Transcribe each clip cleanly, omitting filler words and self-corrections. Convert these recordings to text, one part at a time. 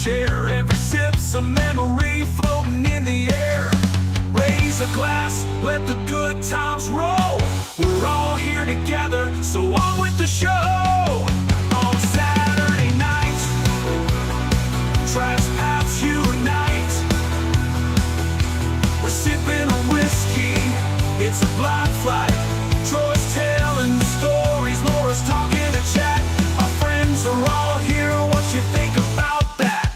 share. Every sip's a memory floating in the air. Raise a glass, let the good times roll. We're all here together, so on with the show. On Saturday night, trash paths unite. We're sipping on whiskey, it's a black flight. Troy's telling the stories, Laura's talking to chat. Our friends are all here, what you think about that?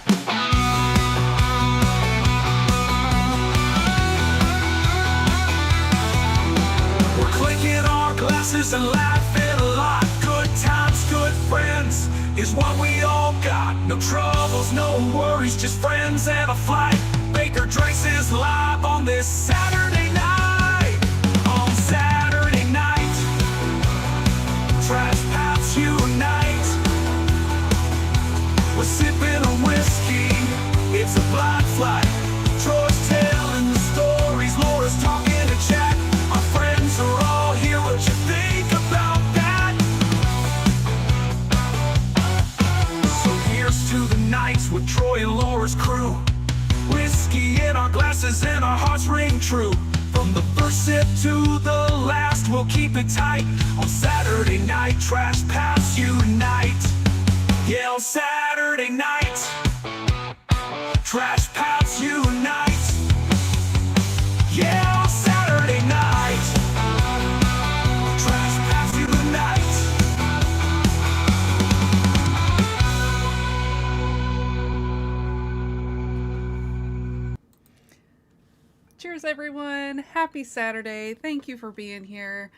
We're clinking our glasses and laughing a lot. Good times, good friends is what we all got. No troubles, no worries, just friends and a flight. Baker Drinks is live on this Saturday night. On Saturday night, trash paths unite. We're sipping on whiskey, it's a black flight. Troy's telling the stories, Laura's talking to chat. Our friends are all here, what you think about that? So here's to the nights with Troy and Laura's crew. Whiskey in our glasses and our hearts ring true. From the first sip to the last, we'll keep it tight. On Saturday night, trash paths unite. Yeah, on Saturday night, trash paths unite. Yeah, on Saturday night, trash paths unite. Cheers, everyone. Happy Saturday. Thank you for being here.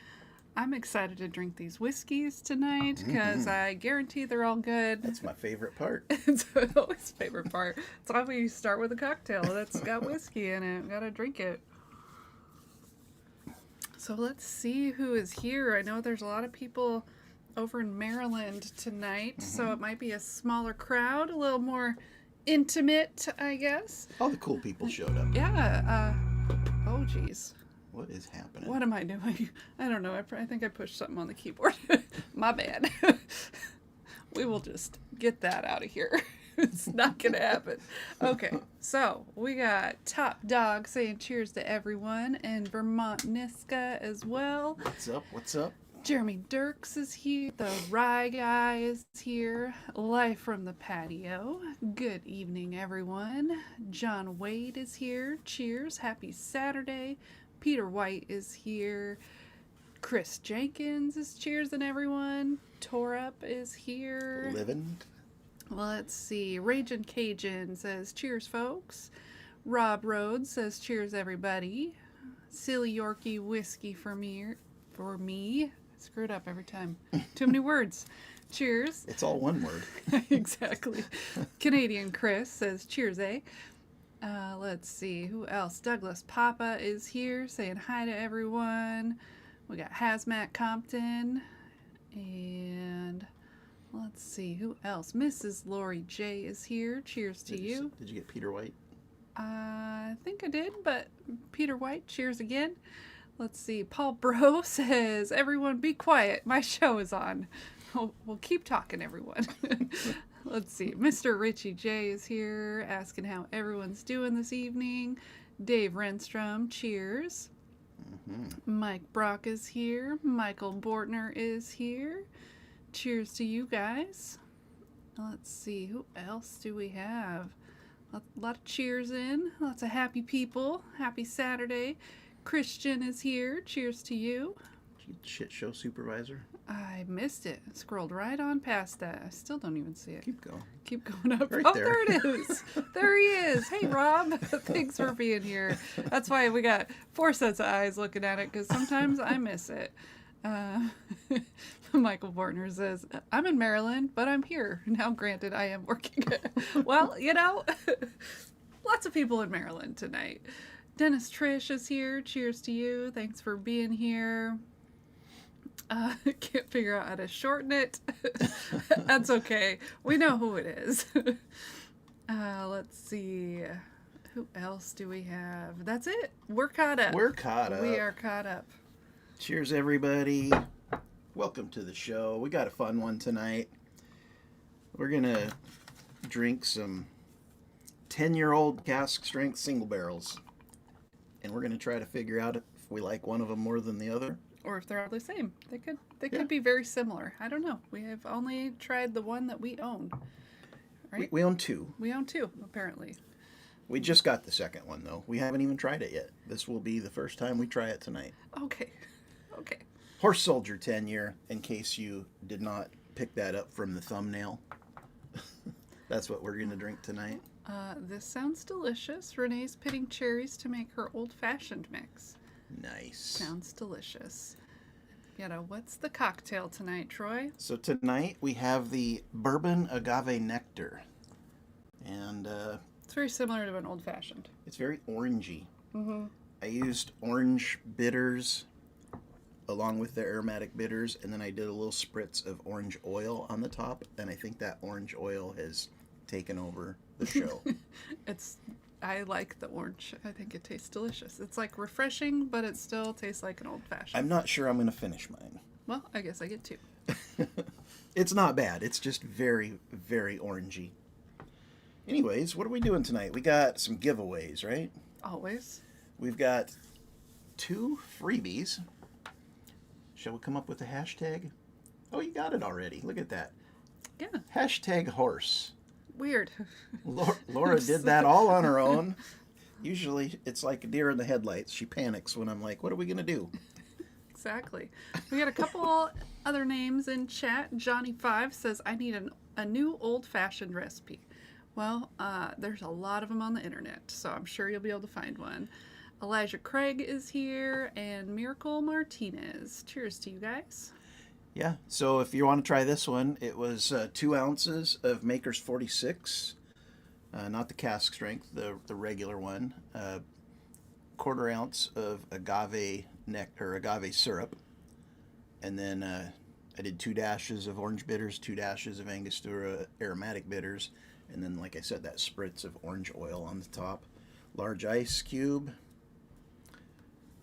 I'm excited to drink these whiskeys tonight because I guarantee they're all good. That's my favorite part. It's always favorite part. It's why we start with a cocktail that's got whiskey in it. Gotta drink it. So let's see who is here. I know there's a lot of people over in Maryland tonight, so it might be a smaller crowd, a little more intimate, I guess. All the cool people showed up. Yeah. Oh, geez. What is happening? What am I doing? I don't know. I think I pushed something on the keyboard. My bad. We will just get that out of here. It's not going to happen. Okay, so we got Top Dog saying cheers to everyone, and Vermont Niska as well. What's up? What's up? Jeremy Dirks is here. The Rye Guy is here. Live from the patio. Good evening, everyone. John Wade is here. Cheers. Happy Saturday. Peter White is here. Chris Jenkins is cheersing everyone. Torup is here. Living. Let's see. Ragin' Cajun says cheers, folks. Rob Rhodes says cheers, everybody. Silly Yorkie whiskey for me. Screwed up every time. Too many words. Cheers. It's all one word. Exactly. Canadian Chris says cheers, eh? Let's see. Who else? Douglas Papa is here saying hi to everyone. We got Hazmat Compton. And let's see. Who else? Mrs. Lori J is here. Cheers to you. Did you get Peter White? I think I did, but Peter White, cheers again. Let's see. Paul Bro says, everyone be quiet. My show is on. We'll keep talking, everyone. Let's see. Mr. Richie J is here asking how everyone's doing this evening. Dave Renstrom, cheers. Mike Brock is here. Michael Bortner is here. Cheers to you guys. Let's see. Who else do we have? A lot of cheers in. Lots of happy people. Happy Saturday. Christian is here. Cheers to you. Shit show supervisor. I missed it. Scrolled right on past that. I still don't even see it. Keep going. Keep going up. Right Oh, there. there it is. There he is. Hey, Rob. Thanks for being here. That's why we got 4 sets of eyes looking at it, because sometimes I miss it. Michael Bortner says, I'm in Maryland, but I'm here. Now, granted, I am working. Well, lots of people in Maryland tonight. Dennis Trish is here. Cheers to you. Thanks for being here. Can't figure out how to shorten it. That's okay. We know who it is. Let's see. Who else do we have? That's it. We're caught up. We're caught up. We are caught up. Cheers, everybody. Welcome to the show. We got a fun one tonight. We're going to drink some 10-year-old cask strength single barrels. And we're going to try to figure out if we like one of them more than the other. Or if they're all the same. They Yeah. could be very similar. I don't know. We have only tried the one that we own. Right? We own two. We own two, apparently. We just got the second one, though. We haven't even tried it yet. This will be the first time we try it tonight. Okay. Okay. Horse Soldier 10-year, in case you did not pick that up from the thumbnail. That's what we're going to drink tonight. This sounds delicious. Renee's pitting cherries to make her old-fashioned mix. Nice. Sounds delicious. What's the cocktail tonight, Troy? So tonight we have the Bourbon Agave Nectar. And It's very similar to an old-fashioned. it's very orangey. Mm-hmm. I used orange bitters along with the aromatic bitters, and then I did a little spritz of orange oil on the top, and I think that orange oil has taken over the show. I like the orange. I think it tastes delicious. It's like refreshing, but it still tastes like an old-fashioned. I'm not sure I'm going to finish mine. Well, I guess I get two. It's not bad. It's just very, very orangey. Anyways, what are we doing tonight? We got some giveaways, right? Always. We've got 2 freebies. Shall we come up with a hashtag? Oh, you got it already. Look at that. Yeah. Hashtag horse. Weird. Laura did that all on her own. Usually it's like a deer in the headlights. She panics when I'm like, what are we going to do? Exactly. We got a couple other names in chat. Johnny5 says, I need a new old-fashioned recipe. Well, there's a lot of them on the internet, so I'm sure you'll be able to find one. Elijah Craig is here, and Miracle Martinez. Cheers to you guys. Yeah, so if you want to try this one, it was 2 ounces of Maker's 46, not the cask strength, the regular one. 1/4 ounce of agave syrup, and then I did 2 dashes of orange bitters, 2 dashes of Angostura aromatic bitters, and then, like I said, that spritz of orange oil on the top. Large ice cube.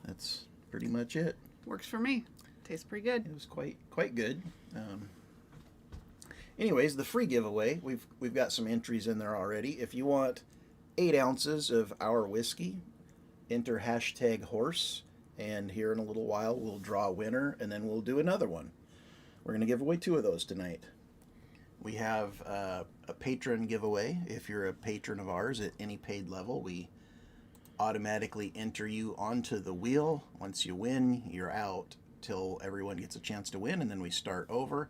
That's pretty much it. Works for me. Tastes pretty good. It was quite good. Anyways, the free giveaway, we've got some entries in there already. If you want 8 ounces of our whiskey, enter hashtag horse, and here in a little while we'll draw a winner, and then we'll do another one. We're going to give away 2 of those tonight. We have a patron giveaway. If you're a patron of ours at any paid level, we automatically enter you onto the wheel. Once you win, you're out till everyone gets a chance to win, and then we start over.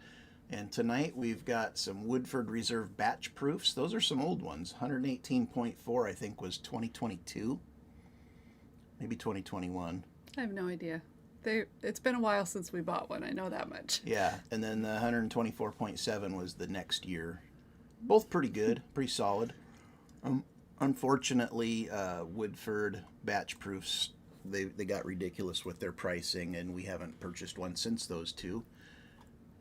And tonight we've got some Woodford Reserve batch proofs. Those are some old ones. 118.4 I think was 2022, maybe 2021. I have no idea. It's been a while since we bought one. I know that much. Yeah, and then the 124.7 was the next year. Both pretty good, pretty solid. Unfortunately, Woodford batch proofs, they got ridiculous with their pricing, and we haven't purchased one since those 2.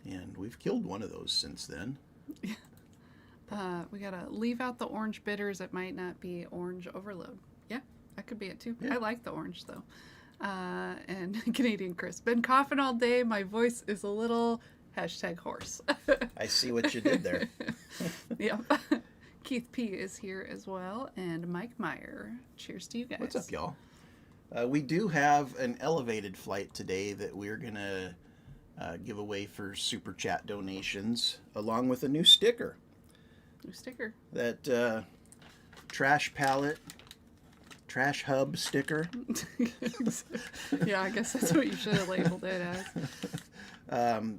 And we've killed one of those since then. We gotta leave out the orange bitters. It might not be orange overload. Yeah, that could be it too. Yeah. I like the orange though. And Canadian Chris, been coughing all day. My voice is a little hashtag hoarse. I see what you did there. Yep. Keith P is here as well, and Mike Meyer. Cheers to you guys. What's up, y'all? We do have an elevated flight today that we're going to give away for Super Chat donations, along with a new sticker. New sticker. That Trash Palette, Trash Hub sticker. Yeah, I guess that's what you should have labeled it as.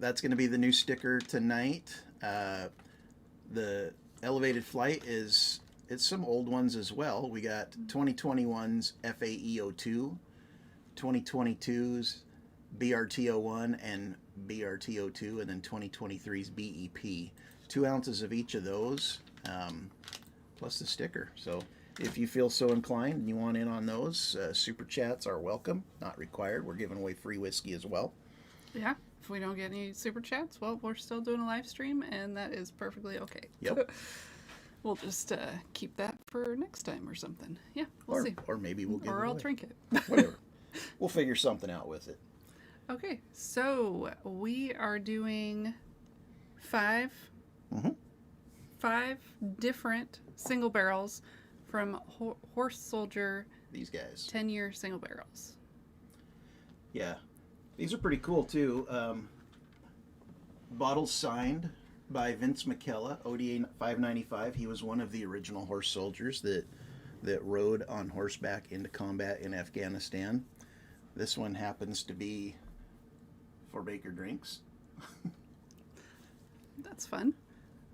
That's going to be the new sticker tonight. The elevated flight it's some old ones as well. We got 2021's FAEO2, 2022's BRTO1 and BRTO2, and then 2023's BEP. 2 ounces of each of those, plus the sticker. So if you feel so inclined and you want in on those, super chats are welcome, not required. We're giving away free whiskey as well. Yeah. If we don't get any super chats, well, we're still doing a live stream, and that is perfectly okay. Yep. We'll just keep that for next time or something. Yeah, we'll see. Or maybe we'll give Or it I'll away. drink it. Whatever. We'll figure something out with it. Okay, so we are doing 5 Mhm. 5 different single barrels from Horse Soldier These guys. 10-year single barrels. Yeah. These are pretty cool, too. Bottles signed by Vince McKella, ODA 595. He was one of the original horse soldiers that rode on horseback into combat in Afghanistan. This one happens to be for Baker Drinks. That's fun.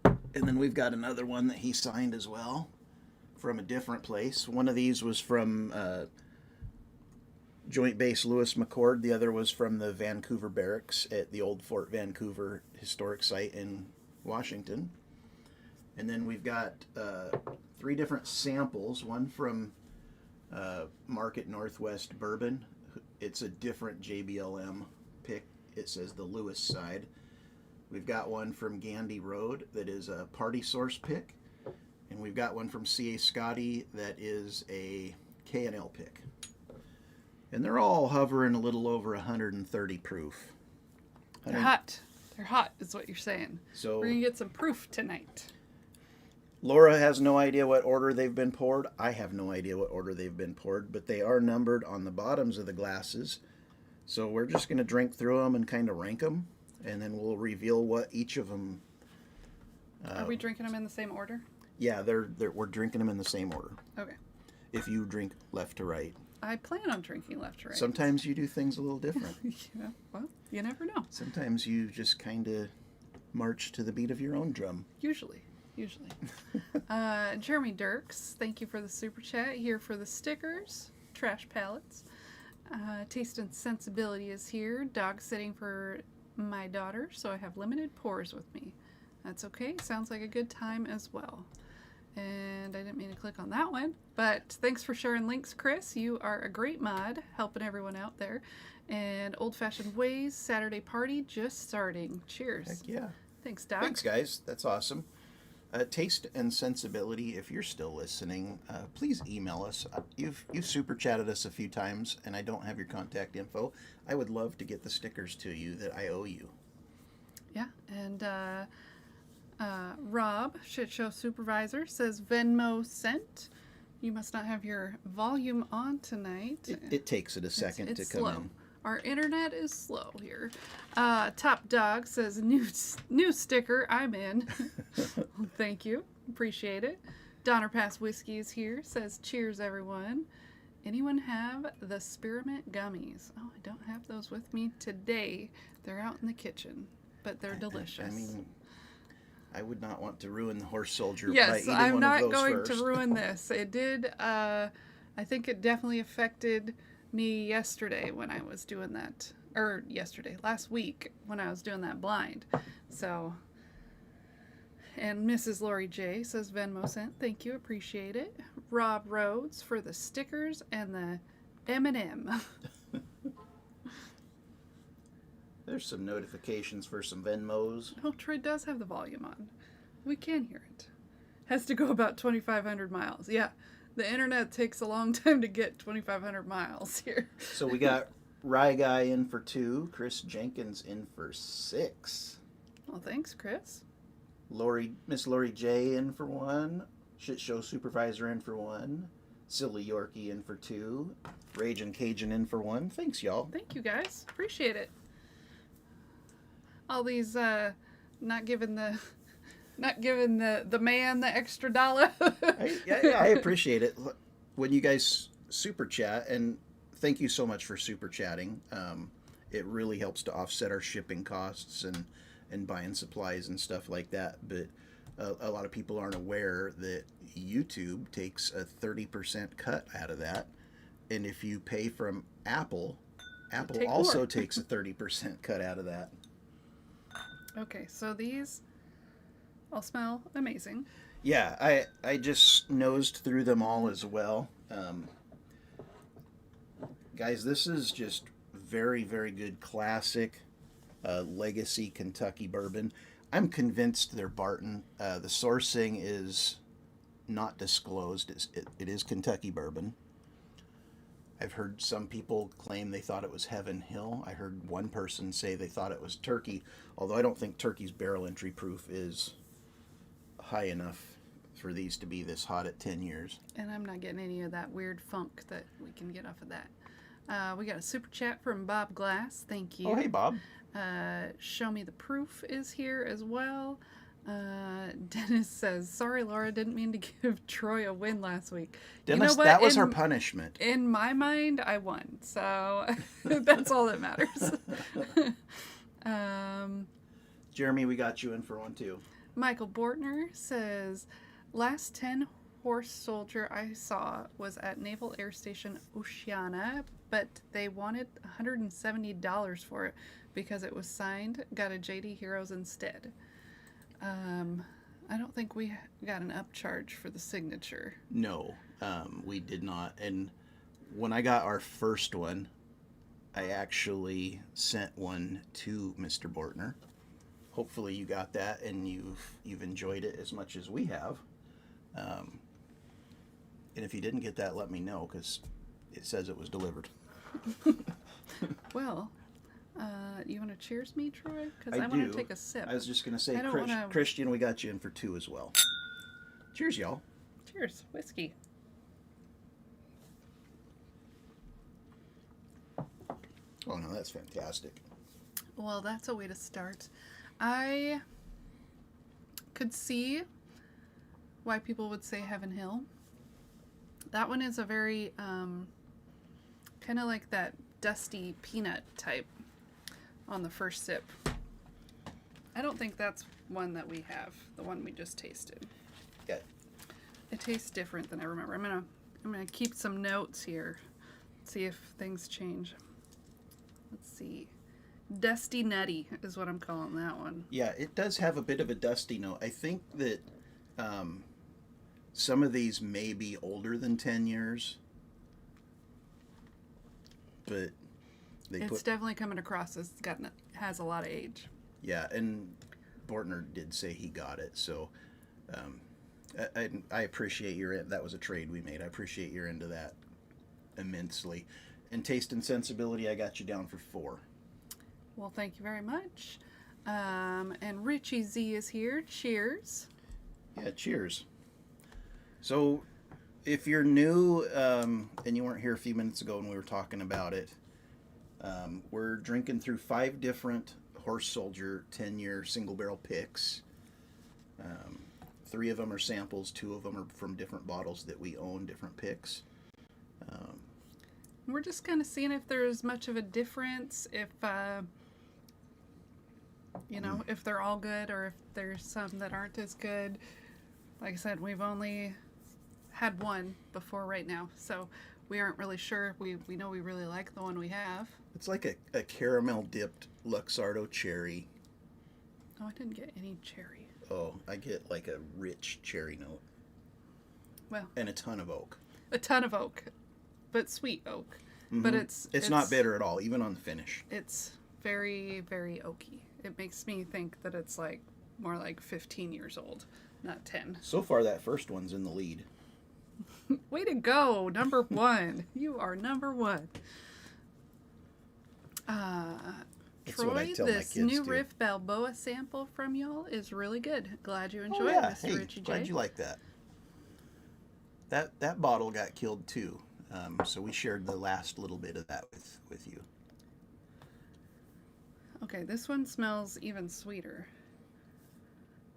And then we've got another one that he signed as well from a different place. One of these was from Joint Base Lewis McChord. The other was from the Vancouver Barracks at the old Fort Vancouver historic site in Washington. And then we've got 3 different samples. One from Market Northwest Bourbon. It's a different JBLM pick. It says the Lewis side. We've got one from Gandy Road that is a Party Source pick. And we've got one from C.A. Scotty that is a K&L pick. And they're all hovering a little over 130 proof. They're hot. They're hot, is what you're saying. So we're going to get some proof tonight. Laura has no idea what order they've been poured. I have no idea what order they've been poured, but they are numbered on the bottoms of the glasses. So we're just going to drink through them and kind of rank them, and then we'll reveal what each of them... Are we drinking them in the same order? Yeah, we're drinking them in the same order. Okay. If you drink left to right. I plan on drinking left to right. Sometimes you do things a little different. Yeah, well, you never know. Sometimes you just kind of march to the beat of your own drum. Usually. Jeremy Dirks, thank you for the super chat. Here for the stickers, trash pallets. Taste and Sensibility is here. Dog sitting for my daughter, so I have limited pours with me. That's okay. Sounds like a good time as well. And I didn't mean to click on that one, but thanks for sharing links, Chris. You are a great mod, helping everyone out there. And Old Fashioned Ways Saturday party just starting. Cheers. Heck yeah. Thanks, Doc. Thanks, guys. That's awesome. Taste and Sensibility, if you're still listening, please email us. You've super chatted us a few times, and I don't have your contact info. I would love to get the stickers to you that I owe you. Yeah, and Rob, Shit Show Supervisor, says Venmo sent. You must not have your volume on tonight. It takes it a second it's to come slow. in. Our internet is slow here. Top Dog says new sticker. I'm in. Thank you. Appreciate it. Donner Pass Whiskey is here. Says cheers, everyone. Anyone have the spearmint gummies? Oh, I don't have those with me today. They're out in the kitchen, but they're delicious. I mean, I would not want to ruin the horse soldier by yes, eating I'm one not of those going first. to ruin this. It did. I think it definitely affected me yesterday when I was doing that, or last week when I was doing that blind. So, and Mrs. Lori J says Venmo sent. Thank you, appreciate it. Rob Rhodes for the stickers and the M&M. There's some notifications for some Venmos. Oh, Troy does have the volume on. We can hear it. Has to go about 2,500 miles. Yeah. The internet takes a long time to get 2,500 miles here. So we got Rye Guy in for 2, Chris Jenkins in for 6. Well, thanks, Chris. Miss Lori J in for 1, Shit Show Supervisor in for 1, Silly Yorkie in for 2, Ragin' Cajun in for 1. Thanks, y'all. Thank you, guys. Appreciate it. All these not giving the man the extra dollar. I appreciate it. When you guys super chat, and thank you so much for super chatting. It really helps to offset our shipping costs and buying supplies and stuff like that. But a lot of people aren't aware that YouTube takes a 30% cut out of that. And if you pay from Apple also more. takes a 30% cut out of that. Okay, so these all smell amazing. Yeah, I just nosed through them all as well. Guys, this is just very, very good classic legacy Kentucky bourbon. I'm convinced they're Barton. The sourcing is not disclosed. It is Kentucky bourbon. I've heard some people claim they thought it was Heaven Hill. I heard one person say they thought it was Turkey, although I don't think Turkey's barrel entry proof is high enough for these to be this hot at 10 years. And I'm not getting any of that weird funk that we can get off of that. We got a super chat from Bob Glass. Thank you. Oh, hey, Bob. Show Me the Proof is here as well. Dennis says, sorry, Laura, didn't mean to give Troy a win last week. Dennis, you know what? that was her punishment. In my mind, I won. So that's all that matters. Jeremy, we got you in for one, too. Michael Bortner says, last 10 horse soldier I saw was at Naval Air Station Oceana, but they wanted $170 for it because it was signed. Got a JD Heroes instead. I don't think we got an upcharge for the signature. No, we did not. And when I got our first one, I actually sent one to Mr. Bortner. Hopefully you got that and you've enjoyed it as much as we have. And if you didn't get that, let me know, because it says it was delivered. Well, you want to cheers me, Troy? Because I want do. to take a sip. I was just going to say, I don't wanna- Christian, we got you in for 2 as well. Cheers, y'all. Cheers. Whiskey. Oh, no, that's fantastic. Well, that's a way to start. I could see why people would say Heaven Hill. That one is a very, kind of like that dusty peanut type on the first sip. I don't think that's one that we have, the one we just tasted. Yeah. It tastes different than I remember. I'm gonna keep some notes here, see if things change. Let's see. Dusty Nutty is what I'm calling that one. Yeah, it does have a bit of a dusty note. I think that some of these may be older than 10 years, but It's definitely coming across as has a lot of age. Yeah, and Bortner did say he got it, so I appreciate that was a trade we made. I appreciate you're into that immensely. And taste and sensibility, I got you down for 4. Well, thank you very much. And Richie Z is here. Cheers. Yeah, cheers. So, if you're new and you weren't here a few minutes ago when we were talking about it, we're drinking through 5 different Horse Soldier 10-year single barrel picks. 3 of them are samples, 2 of them are from different bottles that we own, different picks. We're just kind of seeing if there's much of a difference, if if they're all good or if there's some that aren't as good. Like I said, we've only had one before right now, so we aren't really sure. We know we really like the one we have. It's like a caramel dipped Luxardo cherry. Oh, I didn't get any cherry. Oh, I get like a rich cherry note. Well, and a ton of oak. A ton of oak, but sweet oak. Mm-hmm. But it's not bitter at all, even on the finish. It's very, very oaky. It makes me think that it's like more like 15 years old, not 10. So far, that first one's in the lead. Way to go, number 1. You are number 1. That's what I Troy, tell my this kids new too. Riff Balboa sample from y'all is really good. Glad you enjoyed Oh, yeah. it, Mr. Hey, Richie J. glad you like that. That bottle got killed too, so we shared the last little bit of that with you. Okay, this one smells even sweeter.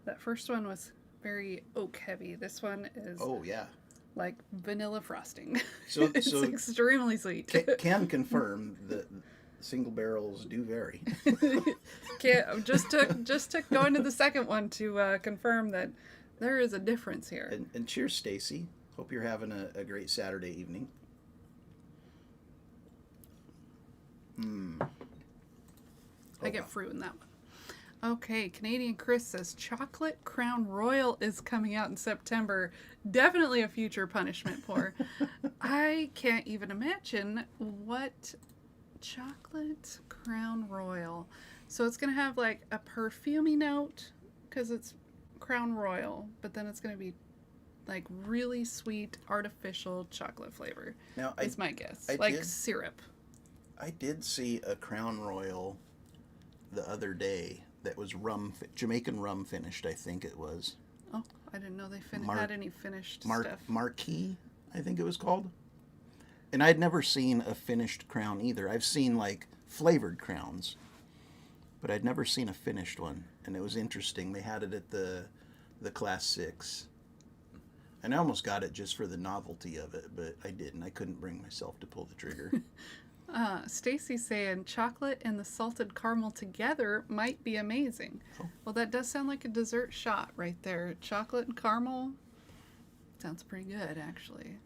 That first one was very oak heavy. This one is like vanilla frosting. So it's extremely sweet. Can confirm that single barrels do vary. Just took going to the second one to confirm that there is a difference here. And cheers, Stacy. Hope you're having a great Saturday evening. I get fruit in that one. Okay, Canadian Chris says Chocolate Crown Royal is coming out in September. Definitely a future punishment pour. I can't even imagine what Chocolate Crown Royal. So it's going to have like a perfumey note because it's Crown Royal, but then it's going to be like really sweet artificial chocolate flavor. Now, is my guess. Syrup. I did see a Crown Royal the other day that was Jamaican rum finished, I think it was. Oh, I didn't know they Mar- had any finished stuff. Marquis, I think it was called. And I'd never seen a finished crown either. I've seen like flavored crowns, but I'd never seen a finished one. And it was interesting. They had it at the Class 6. And I almost got it just for the novelty of it, but I didn't. I couldn't bring myself to pull the trigger. Stacy's saying chocolate and the salted caramel together might be amazing. Oh. Well, that does sound like a dessert shot right there. Chocolate and caramel sounds pretty good, actually.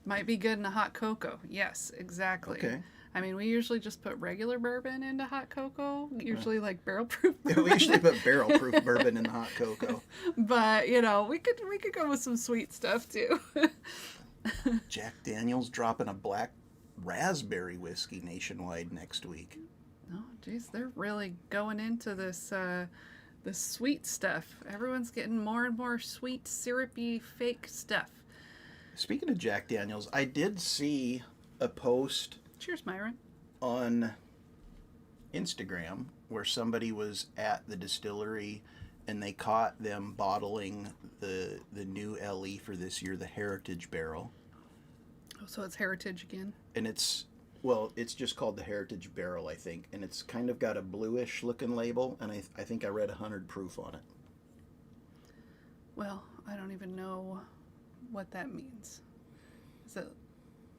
Might be good in a hot cocoa. Yes, exactly. Okay. I mean, we usually just put regular bourbon into hot cocoa, usually like barrel proof Yeah, bourbon. we usually put barrel proof bourbon in the hot cocoa. But, you know, we could go with some sweet stuff too. Jack Daniel's dropping a black raspberry whiskey nationwide next week. Oh, geez, they're really going into this this sweet stuff. Everyone's getting more and more sweet, syrupy, fake stuff. Speaking of Jack Daniel's, I did see a post Cheers, Myron. on Instagram where somebody was at the distillery and they caught them bottling the new LE for this year, the Heritage Barrel. Oh, so it's heritage again. And it's just called the Heritage Barrel, I think, and it's kind of got a bluish looking label, and I think I read 100 proof on it. Well, I don't even know what that means. Is it?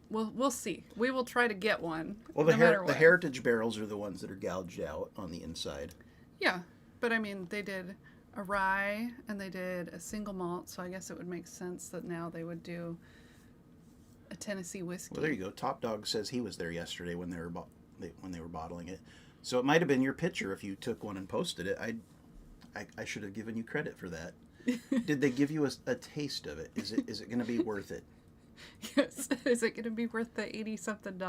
We'll see. We will try to get one. Well, no matter the what. Heritage Barrels are the ones that are gouged out on the inside. Yeah, but I mean, they did a rye and they did a single malt, so I guess it would make sense that now they would do a Tennessee whiskey. Well, there you go. Top Dog says he was there yesterday when they were bottling it. So it might have been your picture if you took one and posted it. I should have given you credit for that. Did they give you a taste of it? Is it going to be worth it? Yes. Is it going to be worth the $80-something?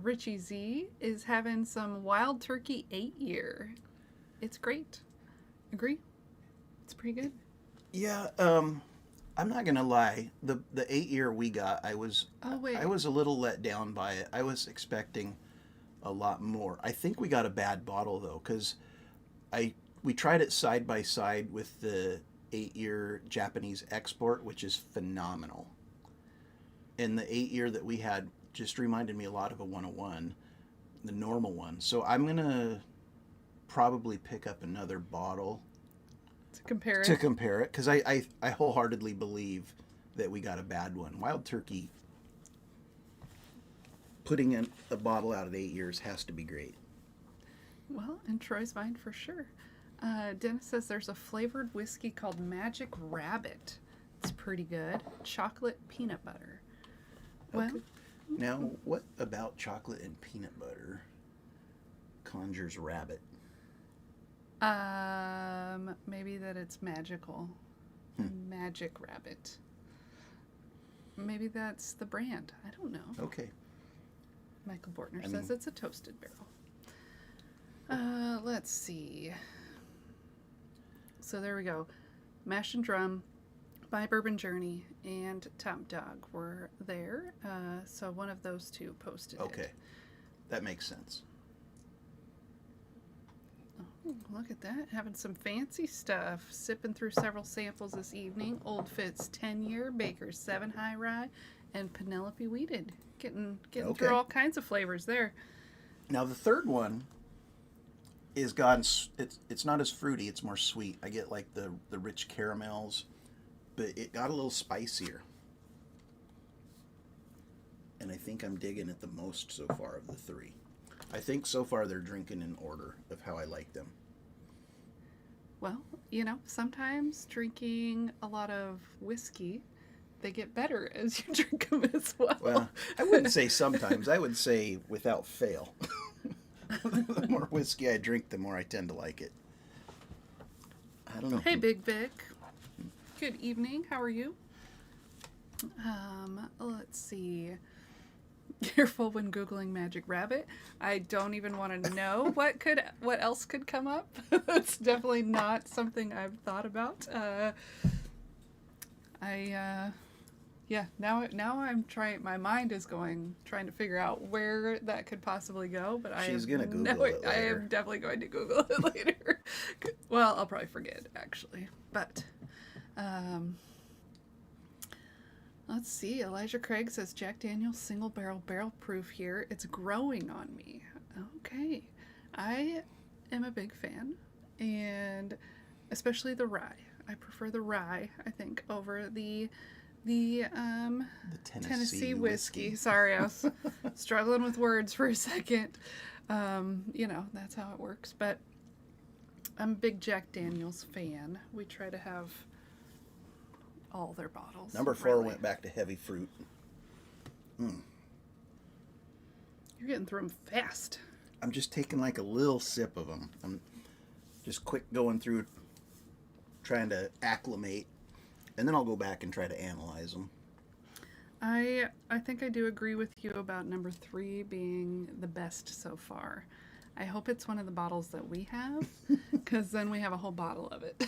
Richie Z is having some Wild Turkey 8-year. It's great. Agree? It's pretty good. Yeah. I'm not gonna lie. The 8-year we got, I was a little let down by it. I was expecting a lot more. I think we got a bad bottle though, because we tried it side by side with the 8-year Japanese export, which is phenomenal. And the 8-year that we had just reminded me a lot of a 101, the normal one. So I'm gonna probably pick up another bottle To compare it. because I wholeheartedly believe that we got a bad one. Wild Turkey, putting in a bottle out at 8 years has to be great. Well, in Troy's mind for sure. Dennis says there's a flavored whiskey called Magic Rabbit. It's pretty good. Chocolate peanut butter. Well, Okay. Now, what about chocolate and peanut butter conjures rabbit? maybe that it's magical. Magic Rabbit. Maybe that's the brand. I don't know. Okay. Michael Bortner I says mean- it's a toasted barrel. Let's see. So there we go. Mash and Drum, My Bourbon Journey, and Top Dog were there. So one of those two posted Okay. it. That makes sense. Oh, look at that. Having some fancy stuff. Sipping through several samples this evening. Old Fitz 10-year, Baker's 7 High Rye, and Penelope Weeded. Getting Okay. through all kinds of flavors there. Now, the third one is gone. It's not as fruity. It's more sweet. I get like the rich caramels, but it got a little spicier. And I think I'm digging it the most so far of the three. I think so far they're drinking in order of how I like them. Well, you know, sometimes drinking a lot of whiskey, they get better as you drink them as well. Well, I wouldn't say sometimes. I would say without fail. The more whiskey I drink, the more I tend to like it. I don't know. Hey, Big Vic. Good evening. How are you? Let's see. Careful when Googling Magic Rabbit. I don't even want to know what else could come up. That's definitely not something I've thought about. Now I'm trying. My mind is trying to figure out where that could possibly go. But She's I gonna have Google it I later. am definitely going to Google it later. Well, I'll probably forget actually, but. Um, let's see. Elijah Craig says Jack Daniel's single barrel proof here. It's growing on me. Okay. I am a big fan, and especially the rye. I prefer the rye, I think, over the Tennessee whiskey. Sorry, I was struggling with words for a second. That's how it works. But I'm a big Jack Daniel's fan. We try to have all their bottles. Number 4 went back to heavy fruit. You're getting through them fast. I'm just taking like a little sip of them. I'm just quick going through, trying to acclimate, and then I'll go back and try to analyze them. I think I do agree with you about number 3 being the best so far. I hope it's one of the bottles that we have, because then we have a whole bottle of it.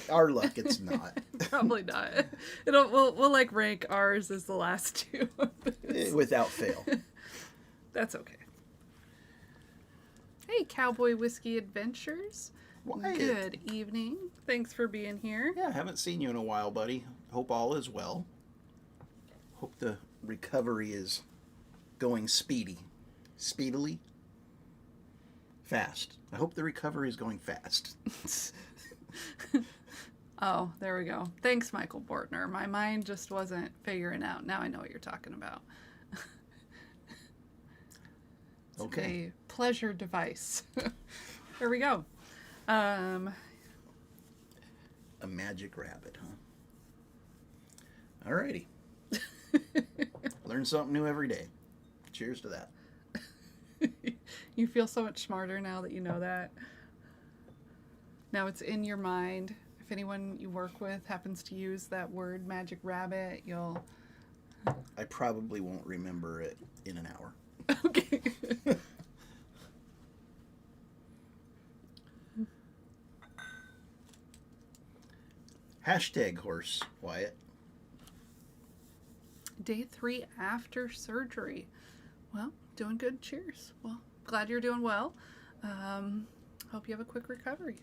Our luck, it's not. Probably not. We'll like rank ours as the last 2 of this. Without fail. That's okay. Hey, Cowboy Whiskey Adventures. Wyatt. Good evening. Thanks for being here. Yeah, I haven't seen you in a while, buddy. Hope all is well. Hope the recovery is going speedily. Fast. I hope the recovery is going fast. Oh, there we go. Thanks, Michael Bortner. My mind just wasn't figuring out. Now I know what you're talking about. It's Okay. a pleasure device. There we go. A magic rabbit, huh? Alrighty. Learn something new every day. Cheers to that. You feel so much smarter now that you know that. Now it's in your mind. If anyone you work with happens to use that word magic rabbit, you'll... I probably won't remember it in an hour. Okay. Hashtag horse, Wyatt. Day 3 after surgery. Well, doing good. Cheers. Well, glad you're doing well. Hope you have a quick recovery.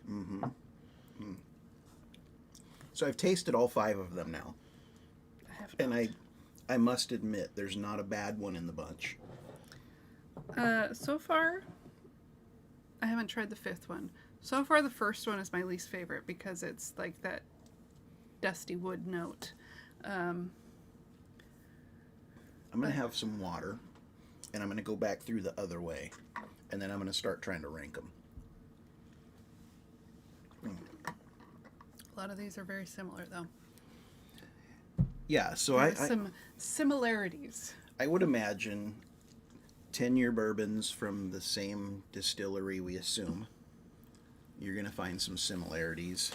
So I've tasted all 5 of them now. I have And I must admit, there's not a bad one in the bunch. So far, I haven't tried the 5th one. So far, the first one is my least favorite because it's like that dusty wood note. I'm going to have some water, and I'm going to go back through the other way, and then I'm going to start trying to rank them. A lot of these are very similar, though. Yeah, so There are some similarities. I would imagine 10-year bourbons from the same distillery, we assume. You're going to find some similarities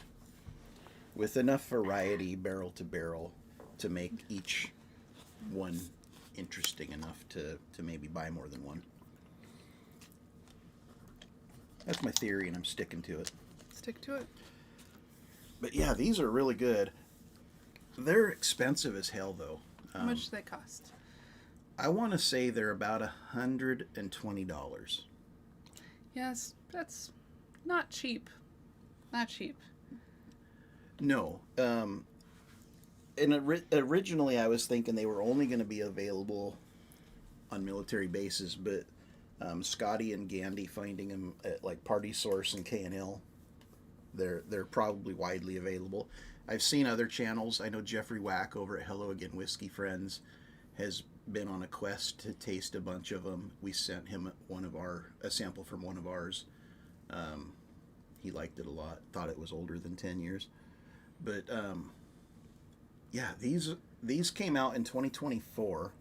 with enough variety barrel to barrel to make each one interesting enough to maybe buy more than one. That's my theory, and I'm sticking to it. Stick to it. But yeah, these are really good. They're expensive as hell, though. How much do they cost? I want to say they're about $120. Yes, that's not cheap. Not cheap. No. And originally I was thinking they were only going to be available on military bases, but Scotty and Gandy finding them at like Party Source and K&L, they're probably widely available. I've seen other channels. I know Jeffrey Wack over at Hello Again Whiskey Friends has been on a quest to taste a bunch of them. We sent him a sample from one of ours. He liked it a lot. Thought it was older than 10 years. But yeah, these came out in 2024,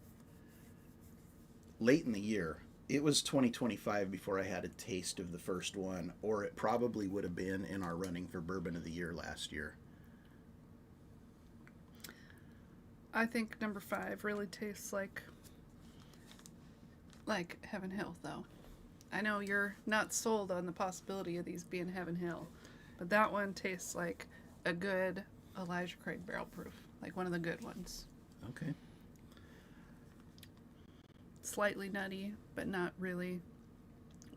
late in the year. It was 2025 before I had a taste of the first one, or it probably would have been in our running for Bourbon of the Year last year. I think number 5 really tastes like Heaven Hill, though. I know you're not sold on the possibility of these being Heaven Hill, but that one tastes like a good Elijah Craig barrel proof, like one of the good ones. Okay. Slightly nutty, but not really.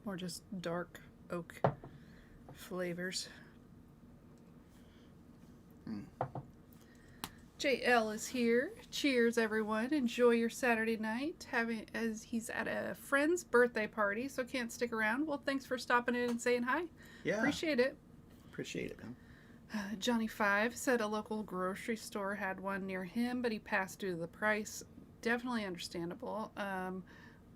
More just dark oak flavors. JL is here. Cheers, everyone. Enjoy your Saturday night. As he's at a friend's birthday party, so can't stick around. Well, thanks for stopping in and saying hi. Yeah. Appreciate it. Appreciate it, man. Johnny 5 said a local grocery store had one near him, but he passed due to the price. Definitely understandable.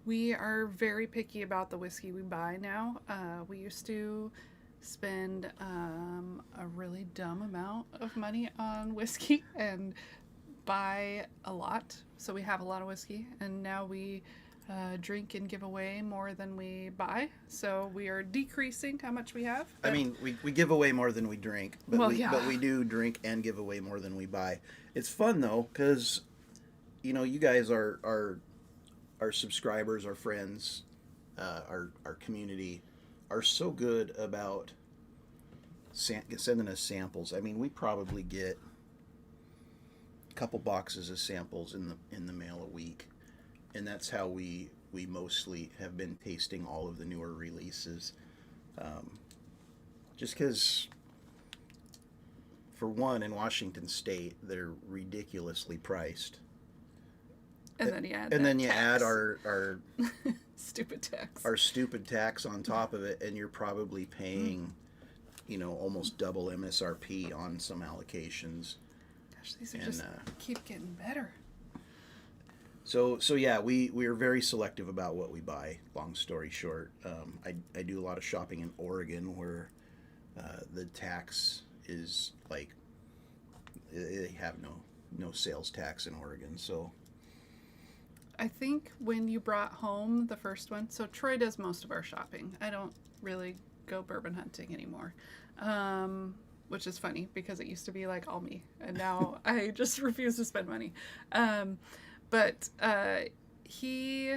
We are very picky about the whiskey we buy now. We used to spend a really dumb amount of money on whiskey and buy a lot. So we have a lot of whiskey, and now we drink and give away more than we buy. So we are decreasing how much we have. I mean, we give away more than we drink, but Well, we yeah. but we do drink and give away more than we buy. It's fun though, because you guys are our subscribers, our friends, our community are so good about sending us samples. I mean, we probably get a couple boxes of samples in the mail a week, and that's how we mostly have been tasting all of the newer releases. Just because, for one, in Washington State, they're ridiculously priced. And then you add and that then you tax. add our stupid tax. our stupid tax on top of it, and you're probably paying, almost double MSRP on some allocations. Gosh, these are just keep getting better. So yeah, we are very selective about what we buy. Long story short, I do a lot of shopping in Oregon where the tax is like they have no sales tax in Oregon. So I think when you brought home the first one, so Troy does most of our shopping. I don't really go bourbon hunting anymore, which is funny because it used to be like all me, and now I just refuse to spend money. But he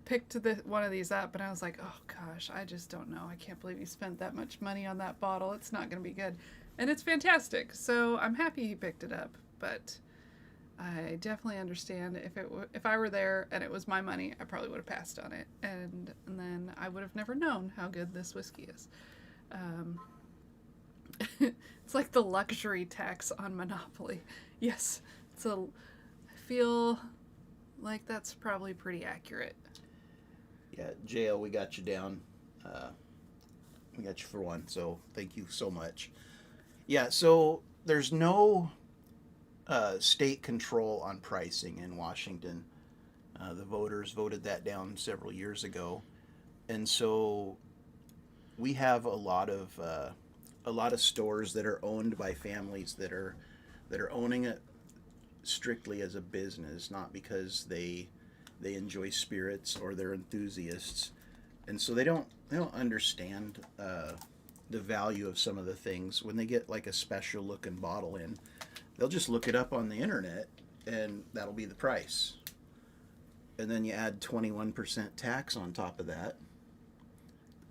picked one of these up, and I was like, oh gosh, I just don't know. I can't believe he spent that much money on that bottle. It's not going to be good. And it's fantastic. So I'm happy he picked it up, but I definitely understand if I were there and it was my money, I probably would have passed on it, and then I would have never known how good this whiskey is. It's like the luxury tax on Monopoly. Yes, I feel like that's probably pretty accurate. yeah, JL, we got you down. We got you for one. So thank you so much. Yeah. So there's no state control on pricing in Washington. The voters voted that down several years ago, and so we have a lot of stores that are owned by families that are owning it strictly as a business, not because they enjoy spirits or they're enthusiasts, and so they don't understand the value of some of the things. When they get like a special looking bottle in, they'll just look it up on the internet, and that'll be the price. And then you add 21% tax on top of that.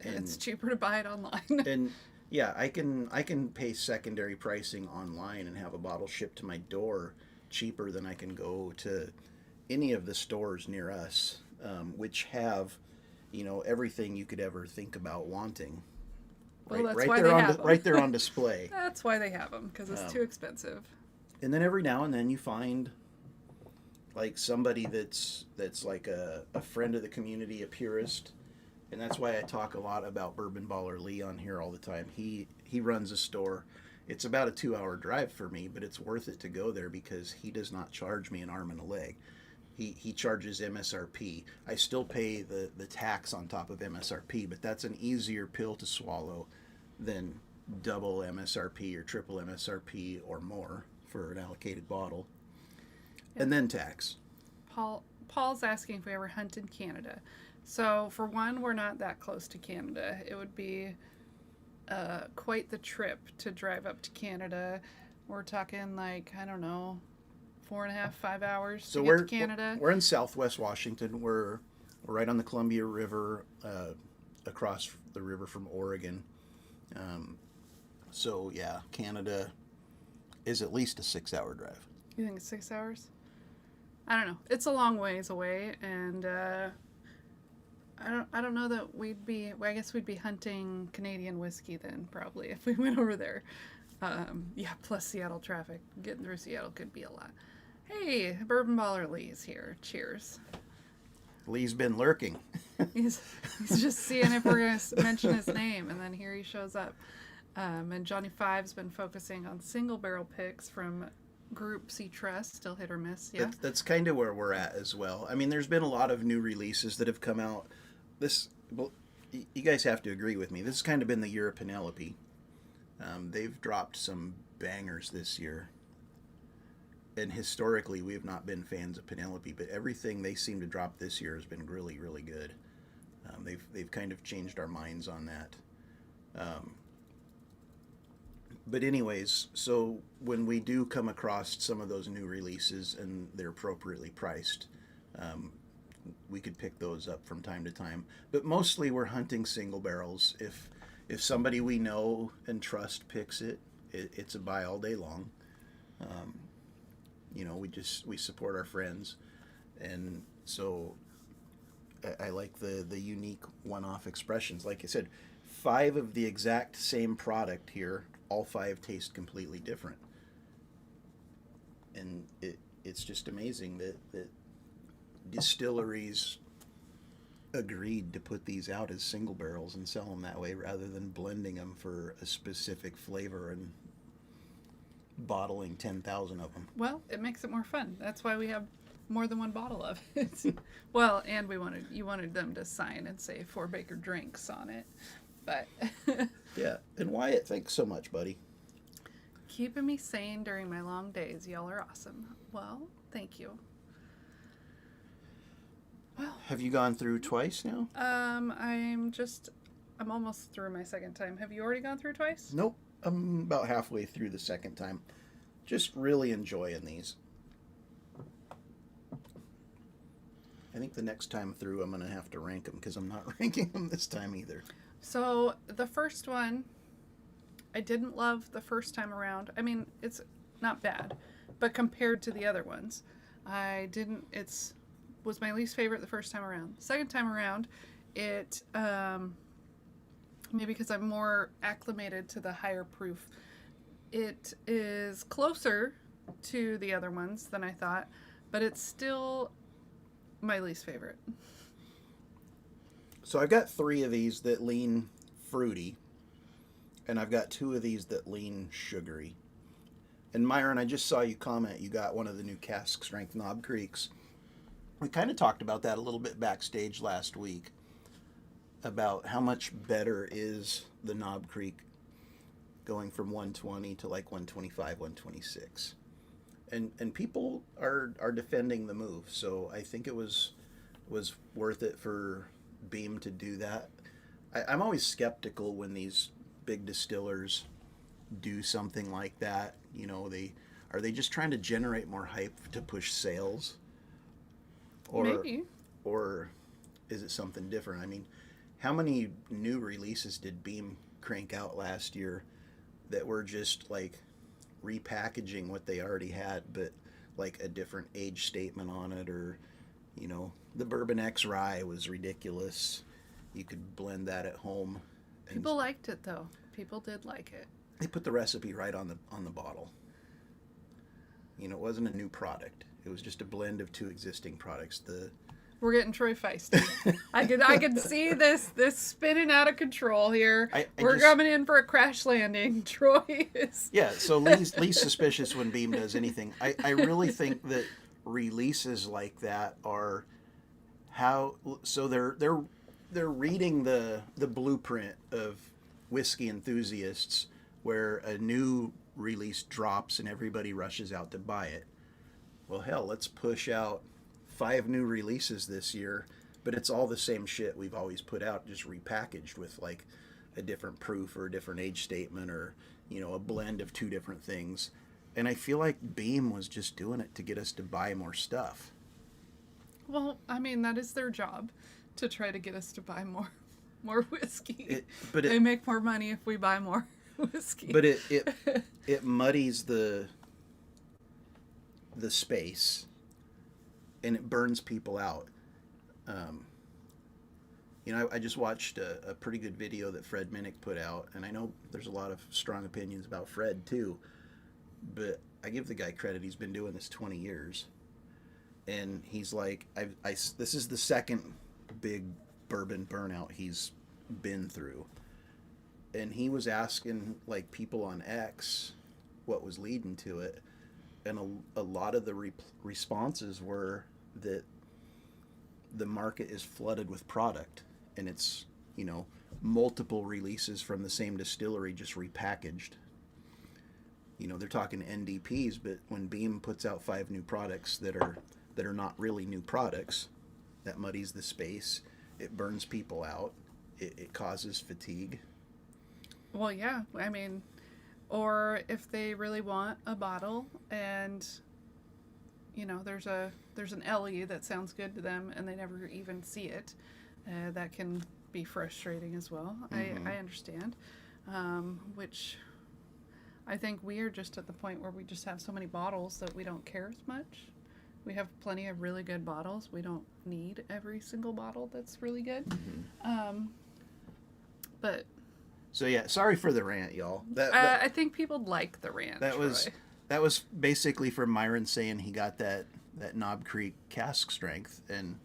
And it's cheaper to buy it online. And yeah, I can pay secondary pricing online and have a bottle shipped to my door cheaper than I can go to any of the stores near us, which have, everything you could ever think about wanting. Well, that's right why there they on have them. right there on display. That's why they have them, because it's too expensive. And then every now and then you find like somebody that's like a friend of the community, a purist, and that's why I talk a lot about Bourbon Baller Lee on here all the time. He runs a store. It's about a 2-hour drive for me, but it's worth it to go there because he does not charge me an arm and a leg. He charges MSRP. I still pay the tax on top of MSRP, but that's an easier pill to swallow than double MSRP or triple MSRP or more for an allocated bottle. And then tax. Paul's asking if we ever hunt in Canada. So for one, we're not that close to Canada. It would be quite the trip to drive up to Canada. We're talking like, I don't know, 4.5, 5 hours to get to Canada. We're in Southwest Washington. We're right on the Columbia River, across the river from Oregon. So yeah, Canada is at least a 6-hour drive. You think it's 6 hours? I don't know. It's a long ways away, and I don't know that we'd be. Well, I guess we'd be hunting Canadian whiskey then, probably, if we went over there. Yeah, plus Seattle traffic. Getting through Seattle could be a lot. Hey, Bourbon Baller Lee's here. Cheers. Lee's been lurking. He's just seeing if we're going to mention his name, and then here he shows up. And Johnny Five's been focusing on single barrel picks from Group C Trust, still hit or miss, yeah? That's kind of where we're at as well. I mean, there's been a lot of new releases that have come out. You guys have to agree with me. This has kind of been the year of Penelope. They've dropped some bangers this year. And historically, we have not been fans of Penelope, but everything they seem to drop this year has been really, really good. They've kind of changed our minds on that. But anyways, so when we do come across some of those new releases and they're appropriately priced, we could pick those up from time to time. But mostly we're hunting single barrels. If somebody we know and trust picks it's a buy all day long. We support our friends, and so I like the unique one-off expressions. Like I said, 5 of the exact same product here, all 5 taste completely different, and it's just amazing that distilleries agreed to put these out as single barrels and sell them that way rather than blending them for a specific flavor and bottling 10,000 of them. Well, it makes it more fun. That's why we have more than one bottle of it. Well, and you wanted them to sign and say for Baker Drinks on it. But yeah, and Wyatt, thanks so much, buddy. Keeping me sane during my long days. Y'all are awesome. Well, thank you. Well, have you gone through twice now? I'm almost through my second time. Have you already gone through twice? Nope. I'm about halfway through the second time. Just really enjoying these. I think the next time through I'm going to have to rank them because I'm not ranking them this time either. So the first one, I didn't love the first time around. I mean, it's not bad, but compared to the other ones, was my least favorite the first time around. Second time around, it maybe because I'm more acclimated to the higher proof, it is closer to the other ones than I thought, but it's still my least favorite. So I've got 3 of these that lean fruity, and I've got 2 of these that lean sugary. And Myron, I just saw you comment you got one of the new cask strength Knob Creeks. We kind of talked about that a little bit backstage last week, about how much better is the Knob Creek going from 120 to like 125, 126. And people are defending the move, so I think it was worth it for Beam to do that. I'm always skeptical when these big distillers do something like that. You know, are they just trying to generate more hype to push sales? Maybe. Or is it something different? I mean, how many new releases did Beam crank out last year that were just like repackaging what they already had, but like a different age statement on it? Or, you know, the Bourbon X Rye was ridiculous. You could blend that at home. People liked it though. People did like it. They put the recipe right on the bottle. You know, it wasn't a new product. It was just a blend of 2 existing products. We're getting Troy feisty. I could see this spinning out of control here. We're coming in for a crash landing. Troy is. Yeah, so Lee's suspicious when Beam does anything. I really think that releases like that are they're reading the blueprint of whiskey enthusiasts, where a new release drops and everybody rushes out to buy it. Well, hell, let's push out 5 new releases this year, but it's all the same shit we've always put out, just repackaged with like a different proof or a different age statement, or, you know, a blend of 2 different things. And I feel like Beam was just doing it to get us to buy more stuff. Well, I mean, that is their job, to try to get us to buy more whiskey. They make more money if we buy more whiskey. But it muddies the space, and it burns people out. I just watched a pretty good video that Fred Minnick put out, and I know there's a lot of strong opinions about Fred too, but I give the guy credit. He's been doing this 20 years, and he's like, this is the second big bourbon burnout he's been through, and he was asking like people on X what was leading to it, and a lot of the responses were that the market is flooded with product, and it's, multiple releases from the same distillery just repackaged. They're talking NDPs, but when Beam puts out 5 new products that are not really new products, that muddies the space. It burns people out. It causes fatigue. Well, yeah. I mean, or if they really want a bottle and there's an LE that sounds good to them and they never even see it, that can be frustrating as well. Mm-hmm. I understand, which I think we are just at the point where we just have so many bottles that we don't care as much. We have plenty of really good bottles. We don't need every single bottle that's really good. Mm-hmm. But so yeah, sorry for the rant, y'all. I think people like the rant. That was basically from Myron saying he got that Knob Creek cask strength, and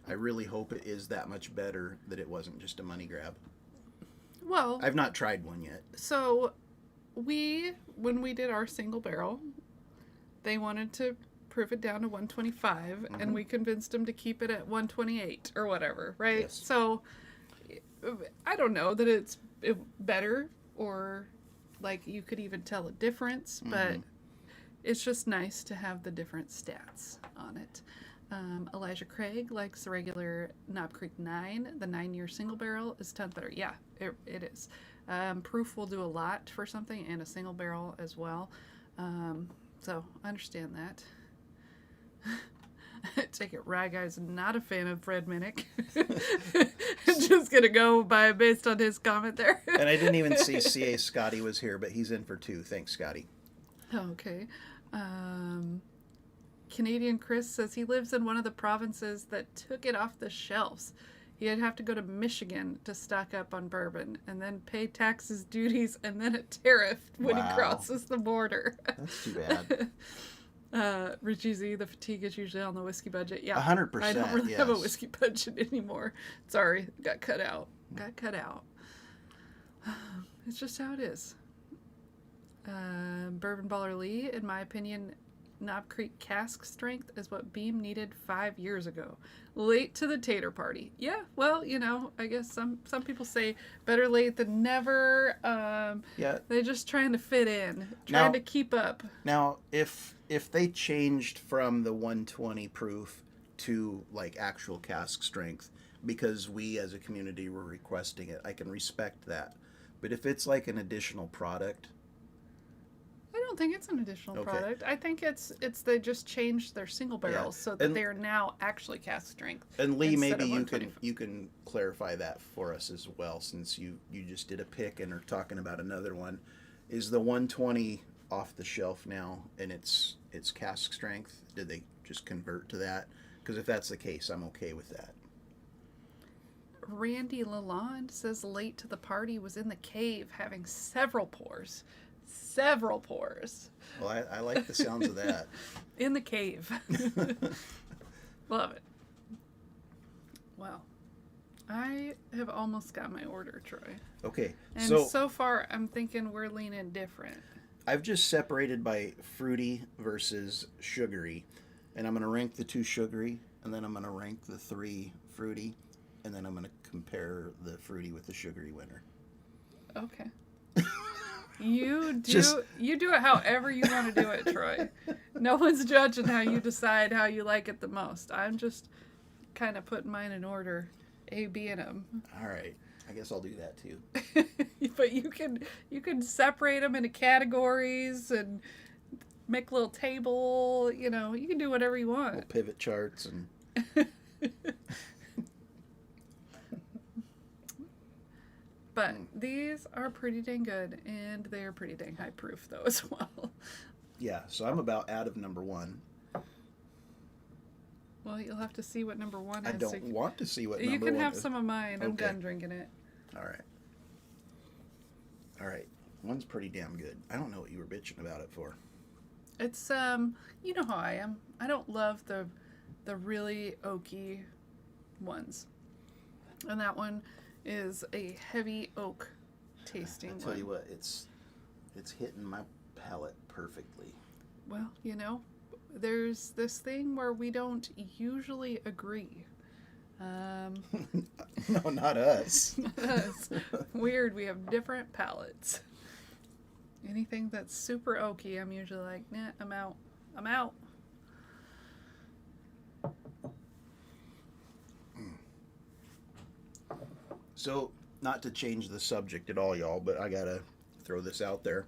I really hope it is that much better, that it wasn't just a money grab. Well, I've not tried one yet. So when we did our single barrel, they wanted to proof it down to 125, mm-hmm. and we convinced them to keep it at 128 or whatever, right? Yes. So I don't know that it's better, or like you could even tell a difference, mm-hmm. but it's just nice to have the different stats on it. Elijah Craig likes the regular Knob Creek 9. The 9-year single barrel is tons better. Yeah, it is. Proof will do a lot for something, and a single barrel as well. So I understand that. I take it Rye Guy's not a fan of Fred Minnick. Just gonna go based on his comment there. And I didn't even see CA Scotty was here, but he's in for 2. Thanks, Scotty. Okay. Canadian Chris says he lives in one of the provinces that took it off the shelves. He'd have to go to Michigan to stock up on bourbon, and then pay taxes, duties, and then a tariff when he crosses the border. That's too bad. Richie Z, the fatigue is usually on the whiskey budget. Yeah, 100%. I don't really have a whiskey budget anymore. Sorry, got cut out. It's just how it is. Bourbon Baller Lee, in my opinion, Knob Creek cask strength is what Beam needed 5 years ago. Late to the tater party. Yeah, well, I guess some people say better late than never. Yeah. They're just trying to fit in, trying to keep up. Now, if they changed from the 120 proof to like actual cask strength, because we as a community were requesting it, I can respect that. But if it's like an additional product, I don't think it's an additional product. I think it's they just changed their single barrels so that they are now actually cask strength. And Lee, maybe you can clarify that for us as well, since you just did a pick and are talking about another one. Is the 120 off the shelf now, and it's cask strength? Did they just convert to that? Because if that's the case, I'm okay with that. Randy Lalonde says late to the party was in the cave having several pours. Well, I like the sounds of that. In the cave. Love it. Well, I have almost got my order, Troy. Okay. And so far, I'm thinking we're leaning different. I've just separated by fruity versus sugary. And I'm going to rank the 2 sugary, and then I'm going to rank the 3 fruity, and then I'm going to compare the fruity with the sugary winner. Okay. You do it however you want to do it, Troy. No one's judging how you decide how you like it the most. I'm just kind of putting mine in order, A, B, and M. All right. I guess I'll do that too. But you can separate them into categories and make a little table. You can do whatever you want. Little pivot charts and. But these are pretty dang good, and they're pretty dang high proof, though, as well. Yeah, so I'm about out of number 1. Well, you'll have to see what number one I is. don't want to see what You number can one have is. some of mine. I'm Okay. done drinking it. All right. All right. One's pretty damn good. I don't know what you were bitching about it for. It's you know how I am. I don't love the really oaky ones. And that one is a heavy oak tasting I tell one. you what, it's hitting my palate perfectly. Well, you know, there's this thing where we don't usually agree. No, not us. That's weird. We have different palates. Anything that's super oaky, I'm usually like, nah, I'm out. I'm out. So, not to change the subject at all, y'all, but I gotta throw this out there.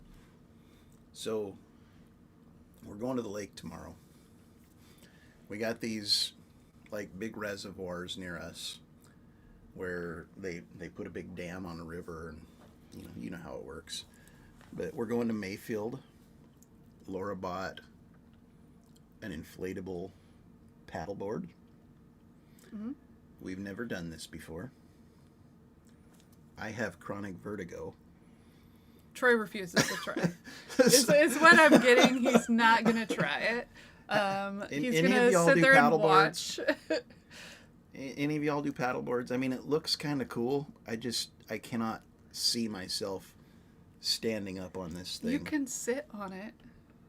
So, we're going to the lake tomorrow. We got these like big reservoirs near us where they put a big dam on a river, and you know how it works. But we're going to Mayfield. Laura bought an inflatable paddleboard. Mm-hmm. We've never done this before. I have chronic vertigo. Troy refuses to try. It's what I'm getting. He's not going to try it. He's Any going of to y'all sit do there and paddle watch. Any of y'all do paddle boards? I mean, it looks kind of cool. I cannot see myself standing up on this thing. You can sit on it.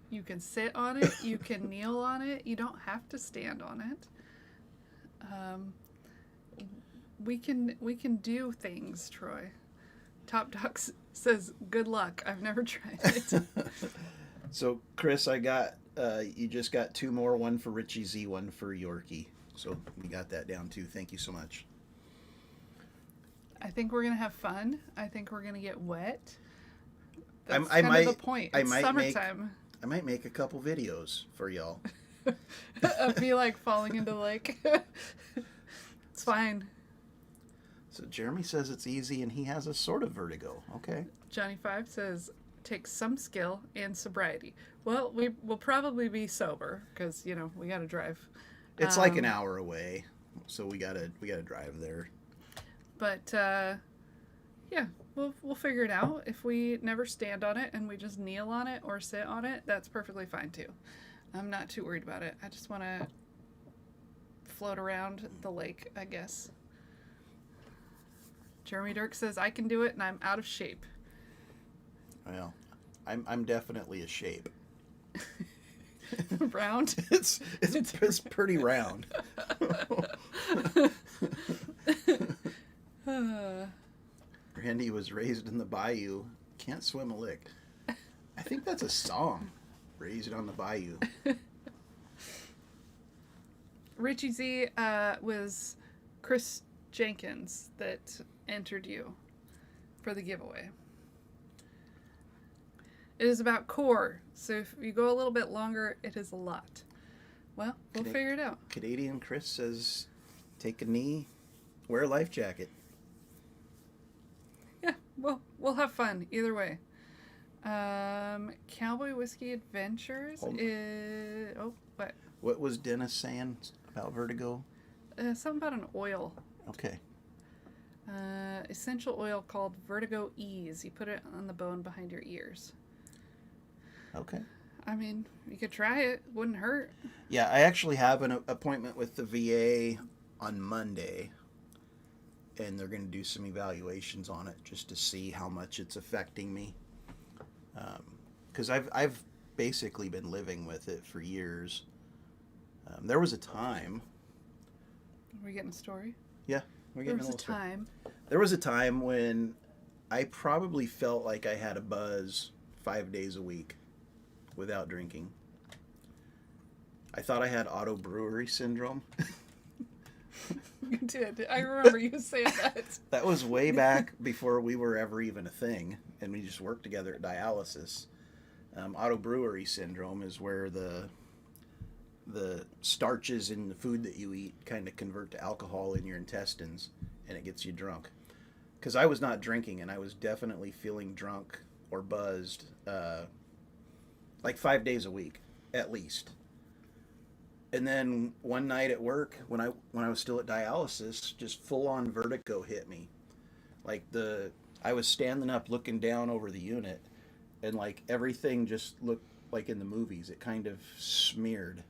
You can sit on it. You can kneel on it. You don't have to stand on it. We can do things, Troy. Top Dog says, "Good luck. I've never tried it." So, Chris, I got you just got two more. One for Richie Z, one for Yorkie. So we got that down too. Thank you so much. I think we're gonna have fun. I think we're gonna get wet. I That's kind might- of the point. I It's might make- summertime. I might make a couple videos for y'all. Of me like falling into the lake. It's fine. So Jeremy says it's easy, and he has a sort of vertigo. Okay. Johnny Five says, takes some skill and sobriety. Well, we will probably be sober because we got to drive. It's like an hour away, so we gotta drive there. But yeah, we'll figure it out. If we never stand on it and we just kneel on it or sit on it, that's perfectly fine too. I'm not too worried about it. I just want to float around the lake, I guess. Jeremy Dirk says I can do it and I'm out of shape. Well, I'm definitely a shape. Round. It's pretty round. Randy was raised in the bayou. Can't swim a lick. I think that's a song. Raised on the bayou. Richie Z was Chris Jenkins that entered you for the giveaway. It is about core, so if you go a little bit longer, it is a lot. Well, we'll figure it out. Canadian Chris says, take a knee, wear a life jacket. Yeah, well, we'll have fun either way. Cowboy Whiskey Adventures is... Oh, what? What was Dennis saying about vertigo? Something about an oil. Okay. Essential oil called Vertigo Ease. You put it on the bone behind your ears. Okay. I mean, you could try it. Wouldn't hurt. Yeah, I actually have an appointment with the VA on Monday, and they're going to do some evaluations on it just to see how much it's affecting me. Because I've basically been living with it for years. There was a time. Are we getting a story? Yeah, we're There getting was a a little story. time. There was a time when I probably felt like I had a buzz 5 days a week without drinking. I thought I had auto brewery syndrome. You did. I remember you saying that. That was way back before we were ever even a thing, and we just worked together at dialysis. Auto brewery syndrome is where the starches in the food that you eat kind of convert to alcohol in your intestines, and it gets you drunk. Because I was not drinking, and I was definitely feeling drunk or buzzed like 5 days a week, at least. And then one night at work, when I was still at dialysis, just full on vertigo hit me. Like I was standing up looking down over the unit, and like everything just looked like in the movies. It kind of smeared,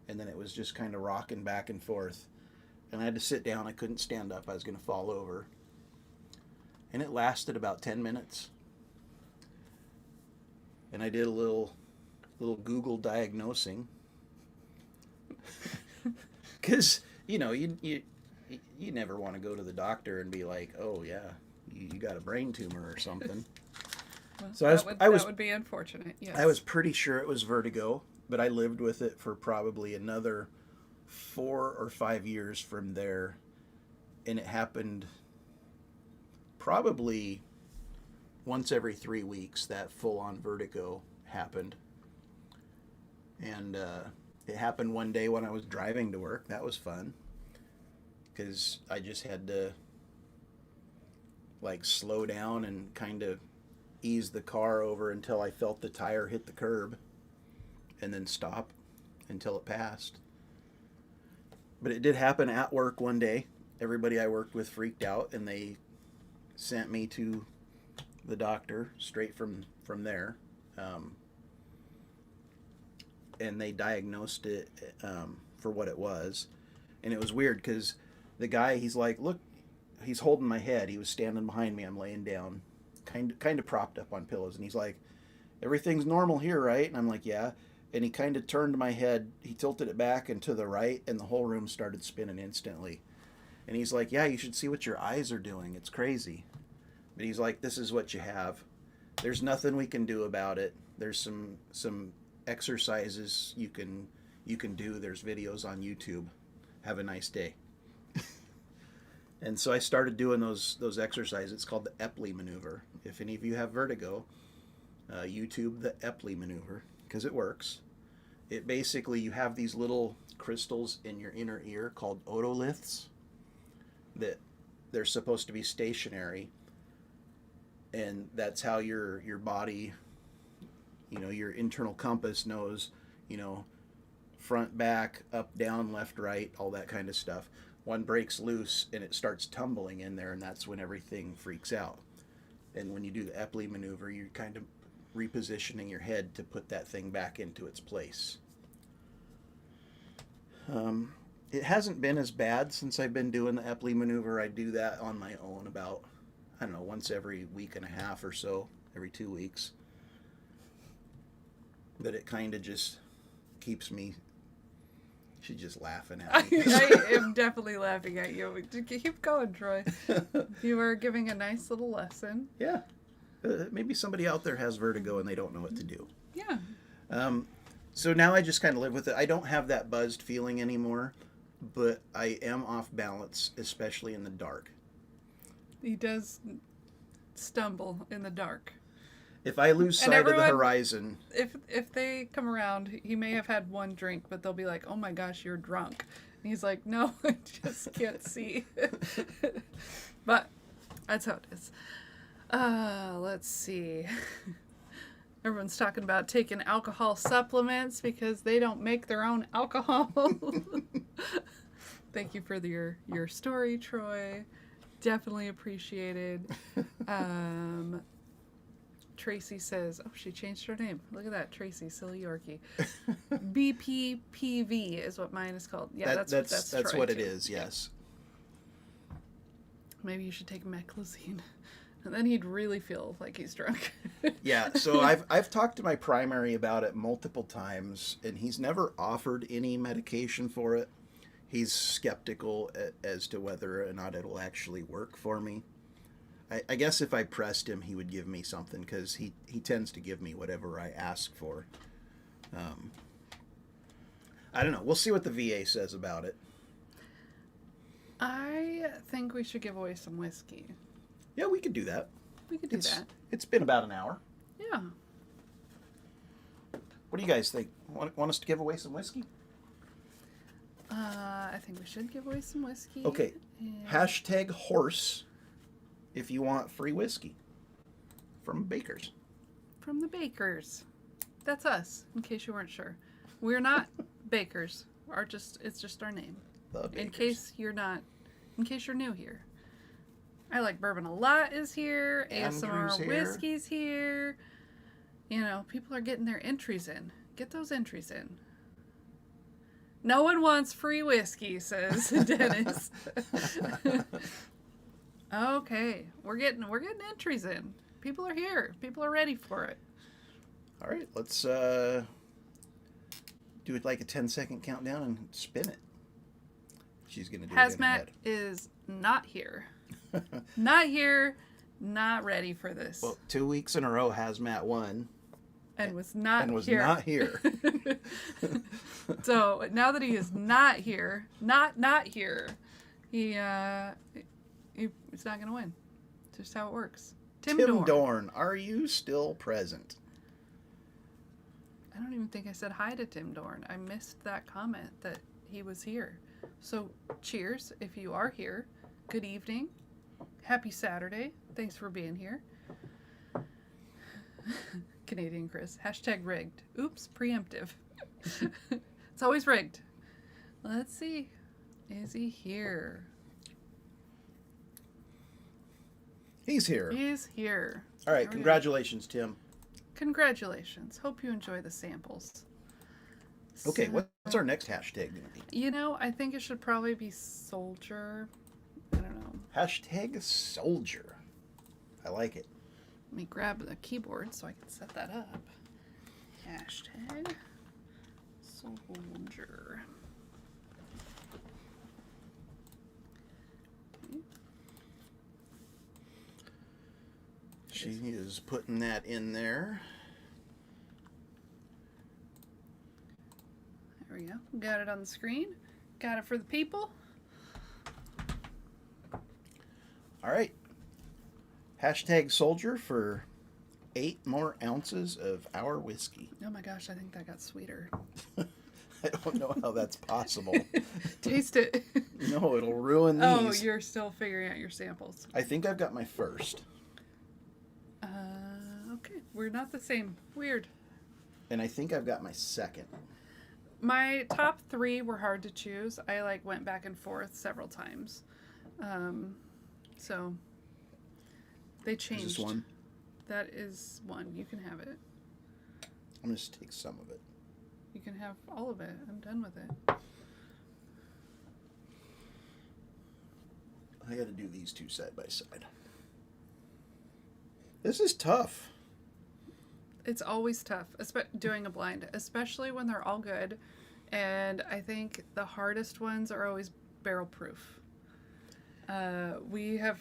and then it was just kind of rocking back and forth. And I had to sit down. I couldn't stand up. I was going to fall over. And it lasted about 10 minutes. And I did a little Google diagnosing. Because, you never want to go to the doctor and be like, oh, yeah, you got a brain tumor or something. Well, So that would be unfortunate, yes. I was pretty sure it was vertigo, but I lived with it for probably another 4 or 5 years from there. And it happened probably once every 3 weeks. That full-on vertigo happened. And it happened one day when I was driving to work. That was fun, because I just had to like slow down and kind of ease the car over until I felt the tire hit the curb, and then stop until it passed. But it did happen at work one day. Everybody I worked with freaked out, and they sent me to the doctor straight from there. And they diagnosed it for what it was. And it was weird because the guy, he's like, look, he's holding my head. He was standing behind me. I'm laying down, kind of propped up on pillows. And he's like, everything's normal here, right? And I'm like, yeah. And he kind of turned my head. He tilted it back and to the right, and the whole room started spinning instantly. And he's like, yeah, you should see what your eyes are doing. It's crazy. But he's like, this is what you have. There's nothing we can do about it. There's some exercises you can do. There's videos on YouTube. Have a nice day. And so I started doing those exercises. It's called the Epley maneuver. If any of you have vertigo, YouTube the Epley maneuver, because it works. It basically, you have these little crystals in your inner ear called otoliths that they're supposed to be stationary, and that's how your body, your internal compass knows, front, back, up, down, left, right, all that kind of stuff. One breaks loose and it starts tumbling in there, and that's when everything freaks out. And when you do the Epley maneuver, you're kind of repositioning your head to put that thing back into its place. It hasn't been as bad since I've been doing the Epley maneuver. I do that on my own about, I don't know, once every week and a half or so, every 2 weeks. But it kind of just keeps me. She's just laughing at me. I am definitely laughing at you. Keep going, Troy. You are giving a nice little lesson. Yeah. Maybe somebody out there has vertigo and they don't know what to do. Yeah. So now I just kind of live with it. I don't have that buzzed feeling anymore, but I am off balance, especially in the dark. He does stumble in the dark. If I lose sight of the horizon... If they come around, he may have had one drink, but they'll be like, oh my gosh, you're drunk. And he's like, no, I just can't see. But that's how it is. Let's see. Everyone's talking about taking alcohol supplements because they don't make their own alcohol. Thank you for your story, Troy. Definitely appreciated. Tracy says, oh, she changed her name. Look at that, Tracy, silly Yorkie. BPPV is what mine is called. Yeah, that's Troy what too. It is, yes. Maybe you should take meclizine. And then he'd really feel like he's drunk. Yeah, so I've talked to my primary about it multiple times, and he's never offered any medication for it. He's skeptical as to whether or not it'll actually work for me. I guess if I pressed him, he would give me something, because he tends to give me whatever I ask for. I don't know. We'll see what the VA says about it. I think we should give away some whiskey. Yeah, we could do that. We could do that. It's been about an hour. Yeah. What do you guys think? Want us to give away some whiskey? I think we should give away some whiskey. Okay. Hashtag horse if you want free whiskey from Bakers. From the Bakers. That's us, in case you weren't sure. We're not bakers. It's just our name. The Bakers. In case you're new here. I Like Bourbon a Lot is here. Andrew's ASMR here. Whiskey's here. You know, people are getting their entries in. Get those entries in. No one wants free whiskey, says Dennis. Okay, we're getting entries in. People are here. People are ready for it. All right, let's do it like a 10-second countdown and spin it. She's gonna do it in her Hazmat head. is not here. Not here. Not ready for this. Well, 2 weeks in a row, Hazmat won. And was not and was here. not here. So now that he is not here, not here, he's not gonna win. Just how it works. Tim Dorn, are you still present? I don't even think I said hi to Tim Dorn. I missed that comment that he was here. So cheers if you are here. Good evening. Happy Saturday. Thanks for being here. Canadian Chris. Hashtag rigged. Oops, preemptive. It's always rigged. Let's see. Is he here? He's here. He's here. All right, There we go. congratulations, Tim. Congratulations. Hope you enjoy the samples. Okay, So- what's our next hashtag going to be? You know, I think it should probably be soldier. I don't know. Hashtag soldier. I like it. Let me grab the keyboard so I can set that up. Hashtag soldier. Okay. She is putting that in there. There we go. Got it on the screen. Got it for the people. All right. Hashtag soldier for 8 more ounces of our whiskey. Oh my gosh, I think that got sweeter. I don't know how that's possible. Taste it. No, it'll ruin these. Oh, you're still figuring out your samples. I think I've got my first. Okay. We're not the same. Weird. And I think I've got my second. My top 3 were hard to choose. I went back and forth several times. So they changed. Is this one? That is one. You can have it. I'm going to just take some of it. You can have all of it. I'm done with it. I got to do these two side by side. This is tough. It's always tough, doing a blind, especially when they're all good. And I think the hardest ones are always barrel proof. We have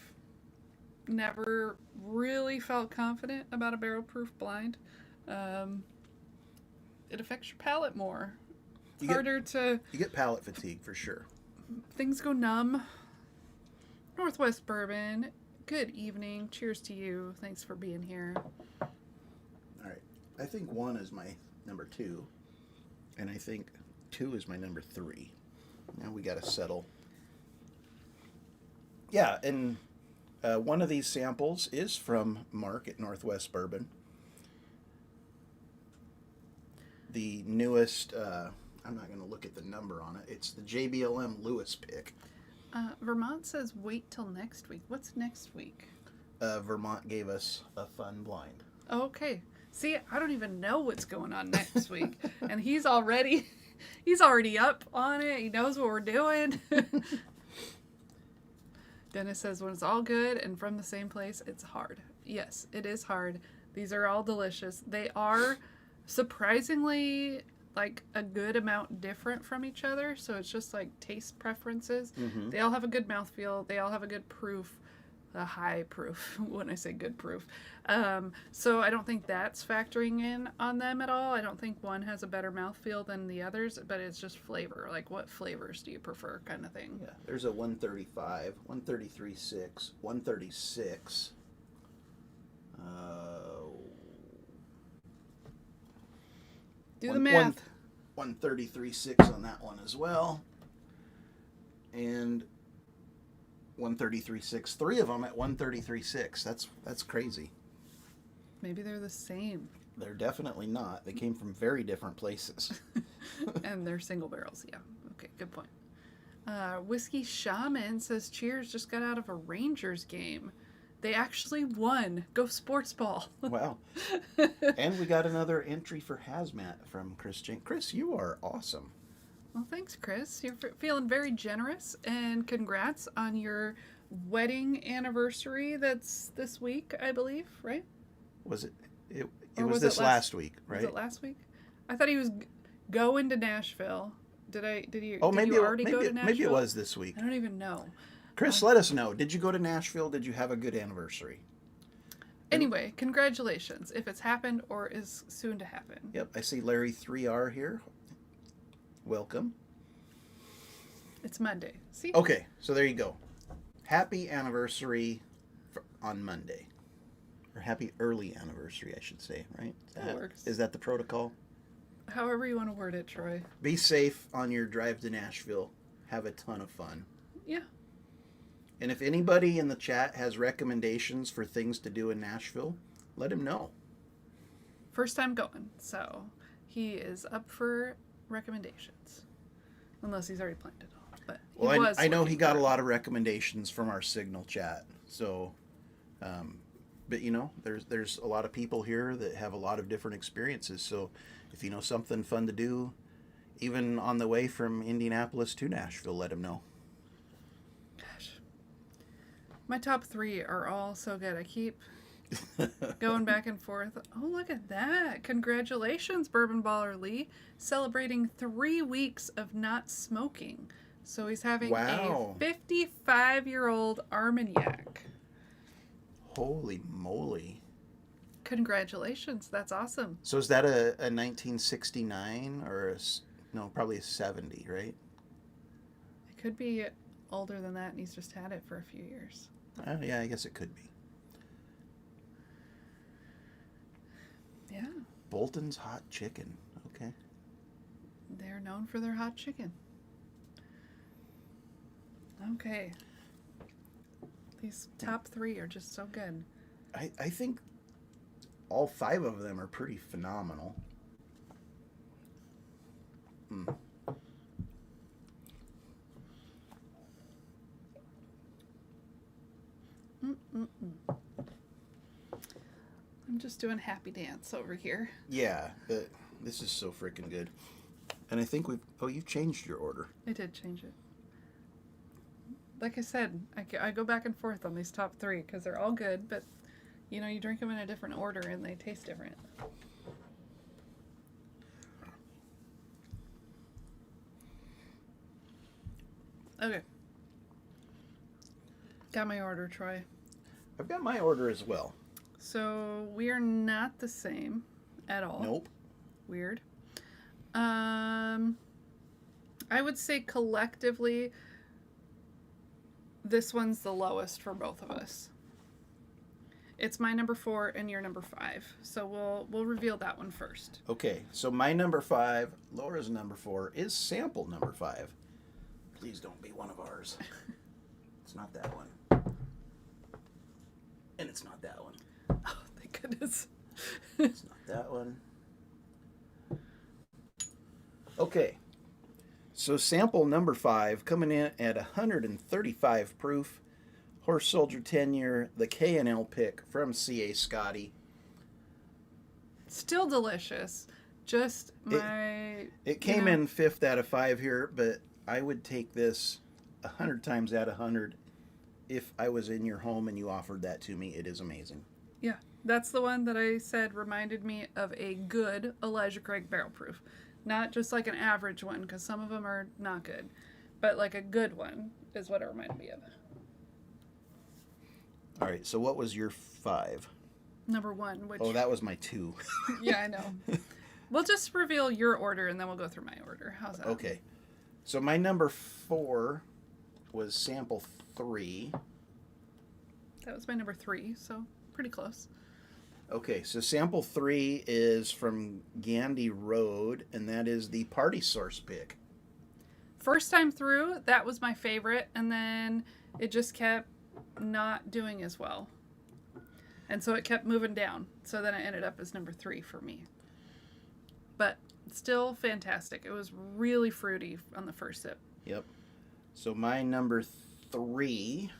never really felt confident about a barrel proof blind. It affects your palate more. It's harder to... You get palate fatigue for sure. Things go numb. Northwest Bourbon, good evening. Cheers to you. Thanks for being here. All right. I think 1 is my number 2. And I think 2 is my number 3. Now we got to settle. Yeah, and one of these samples is from Mark at Northwest Bourbon. The newest, I'm not going to look at the number on it. It's the JBLM Lewis pick. Vermont says wait till next week. What's next week? Vermont gave us a fun blind. Okay. See, I don't even know what's going on next week. And he's already up on it. He knows what we're doing. Dennis says when it's all good and from the same place, it's hard. Yes, it is hard. These are all delicious. They are surprisingly a good amount different from each other. So it's just taste preferences. Mm-hmm. They all have a good mouthfeel. They all have a good proof. A high proof when I say good proof. So I don't think that's factoring in on them at all. I don't think one has a better mouthfeel than the others, but it's just flavor. What flavors do you prefer kind of thing? Yeah, there's a 135, 133.6, 136. Do the math. 133.6 on that one as well. And 133.6. 3 of them at 133.6. That's crazy. Maybe they're the same. They're definitely not. They came from very different places. And they're single barrels, yeah. Okay, good point. Whiskey Shaman says, cheers, just got out of a Rangers game. They actually won. Go sports ball. Wow. And we got another entry for Hazmat from Chris Jink. Chris, you are awesome. Well, thanks, Chris. You're feeling very generous, and congrats on your wedding anniversary that's this week, I believe, right? Was it? It Or was this last week, right? Was it last week? I thought he was going to Nashville. Did you Oh, maybe you already go to Nashville? maybe it was this week. I don't even know. Chris, let us know. Did you go to Nashville? Did you have a good anniversary? Anyway, congratulations if it's happened or is soon to happen. Yep, I see Larry 3R here. Welcome. It's Monday. See? Okay, so there you go. Happy anniversary on Monday. Or happy early anniversary, I should say, right? That works. Is that the protocol? However you want to word it, Troy. Be safe on your drive to Nashville. Have a ton of fun. Yeah. And if anybody in the chat has recommendations for things to do in Nashville, let him know. First time going, so he is up for recommendations. Unless he's already planned it all. But I know he got a lot of recommendations from our Signal chat. So, but you know, there's a lot of people here that have a lot of different experiences. So if you know something fun to do, even on the way from Indianapolis to Nashville, let him know. Gosh. My top 3 are all so good. I keep going back and forth. Oh, look at that. Congratulations, Bourbon Baller Lee. Celebrating 3 weeks of not smoking. So he's having Wow. a 55-year-old Armagnac. Holy moly. Congratulations. That's awesome. So is that a 1969 or no, probably a 70, right? It could be older than that and he's just had it for a few years. Yeah, I guess it could be. Yeah. Bolton's Hot Chicken. Okay. They're known for their hot chicken. Okay. These top 3 are just so good. I think all 5 of them are pretty phenomenal. Mm. I'm just doing happy dance over here. Yeah, but this is so freaking good. And I think you've changed your order. I did change it. Like I said, I go back and forth on these top 3 because they're all good, but you know, you drink them in a different order and they taste different. Okay. Got my order, Troy. I've got my order as well. So we are not the same at all. Nope. Weird. I would say collectively, this one's the lowest for both of us. It's my number 4 and your number 5. So we'll reveal that one first. Okay, so my number 5, Laura's number 4, is sample number 5. Please don't be one of ours. It's not that one. And it's not that one. Oh, thank goodness. It's not that one. Okay. So sample number 5 coming in at 135 proof. Horse Soldier 10-year, the K&L pick from C.A. Scotty. Still delicious. Just my... It came in 5th out of 5 here, but I would take this 100 times out of 100 if I was in your home and you offered that to me. It is amazing. Yeah, that's the one that I said reminded me of a good Elijah Craig barrel proof. Not just like an average one, because some of them are not good. But like a good one is what it reminded me of. All right, so what was your 5? Number 1, which... Oh, that was my 2. Yeah, I know. We'll just reveal your order, and then we'll go through my order. How's that? Okay. So my number 4 was sample 3. That was my number 3, so pretty close. Okay, so sample 3 is from Gandy Road, and that is the Party Source pick. First time through, that was my favorite, and then it just kept not doing as well. And so it kept moving down. So then it ended up as number 3 for me. But Still fantastic. It was really fruity on the first sip. Yep. So my number 3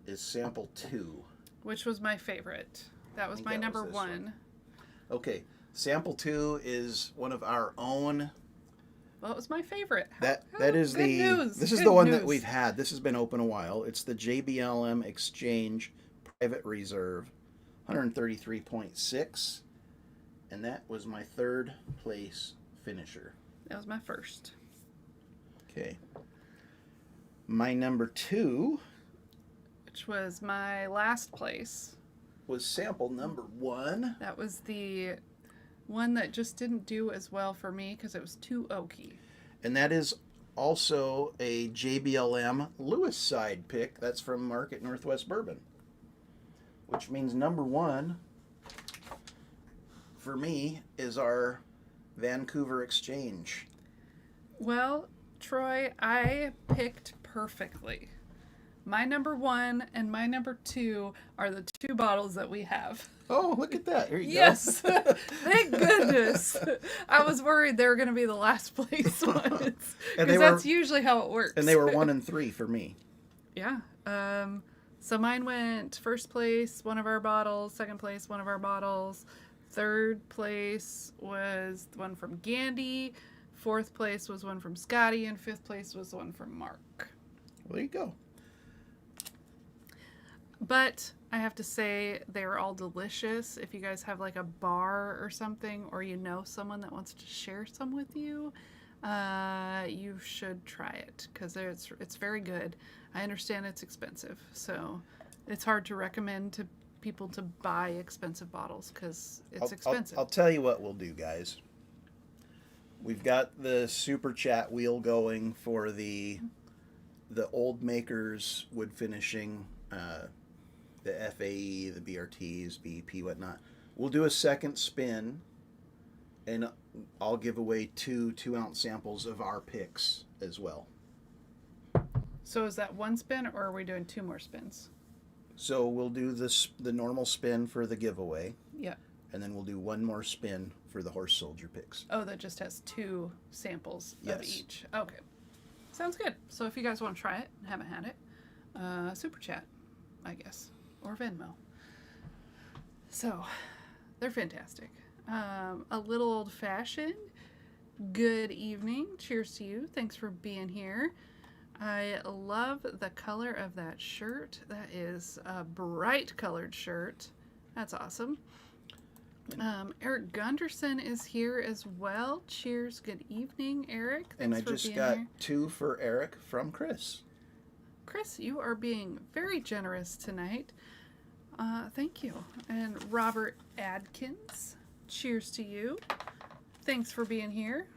is sample 2. Which was my favorite. That was my that number was this 1. Okay, sample 2 is one of our own. Well, it was my favorite. That Oh, is good the news. this is Good the one that news. we've had. This has been open a while. It's the JBLM Exchange Private Reserve, 133.6, and that was my 3rd place finisher. That was my first. Okay. My number 2 Which was my last place. was sample number 1. That was the one that just didn't do as well for me because it was too oaky. And that is also a JBLM Lewis side pick. That's from Market Northwest Bourbon. Which means number 1 for me is our Vancouver Exchange. Well, Troy, I picked perfectly. My number 1 and my number 2 are the 2 bottles that we have. Oh, look at that. Here you Yes. go. Thank goodness. I was worried they were going to be the last place ones. And Because they that's were- usually how it works. And they were 1 and 3 for me. Yeah. So mine went first place, one of our bottles, second place, one of our bottles. Third place was the one from Gandy. Fourth place was one from Scotty. And fifth place was the one from Mark. Well, there you go. But I have to say, they are all delicious. If you guys have like a bar or something, or you know someone that wants to share some with you, you should try it because it's very good. I understand it's expensive, so it's hard to recommend to people to buy expensive bottles because it's expensive. I'll tell you what we'll do, guys. We've got the super chat wheel going for the old makers wood finishing, the FAE, the BRTs, BEP, whatnot. We'll do a second spin, and I'll give away 2 2-ounce samples of our picks as well. So is that one spin, or are we doing 2 more spins? So we'll do the normal spin for the giveaway, Yeah. and then we'll do 1 more spin for the horse soldier picks. Oh, that just has 2 samples of Yes. each. Okay. Sounds good. So if you guys want to try it and haven't had it, super chat, I guess, or Venmo. So they're fantastic. A little old fashioned. Good evening. Cheers to you. Thanks for being here. I love the color of that shirt. That is a bright colored shirt. That's awesome. Eric Gunderson is here as well. Cheers. Good evening, Eric. Thanks And I for just being got here. 2 for Eric from Chris. Chris, you are being very generous tonight. Thank you. And Robert Adkins, cheers to you. Thanks for being here.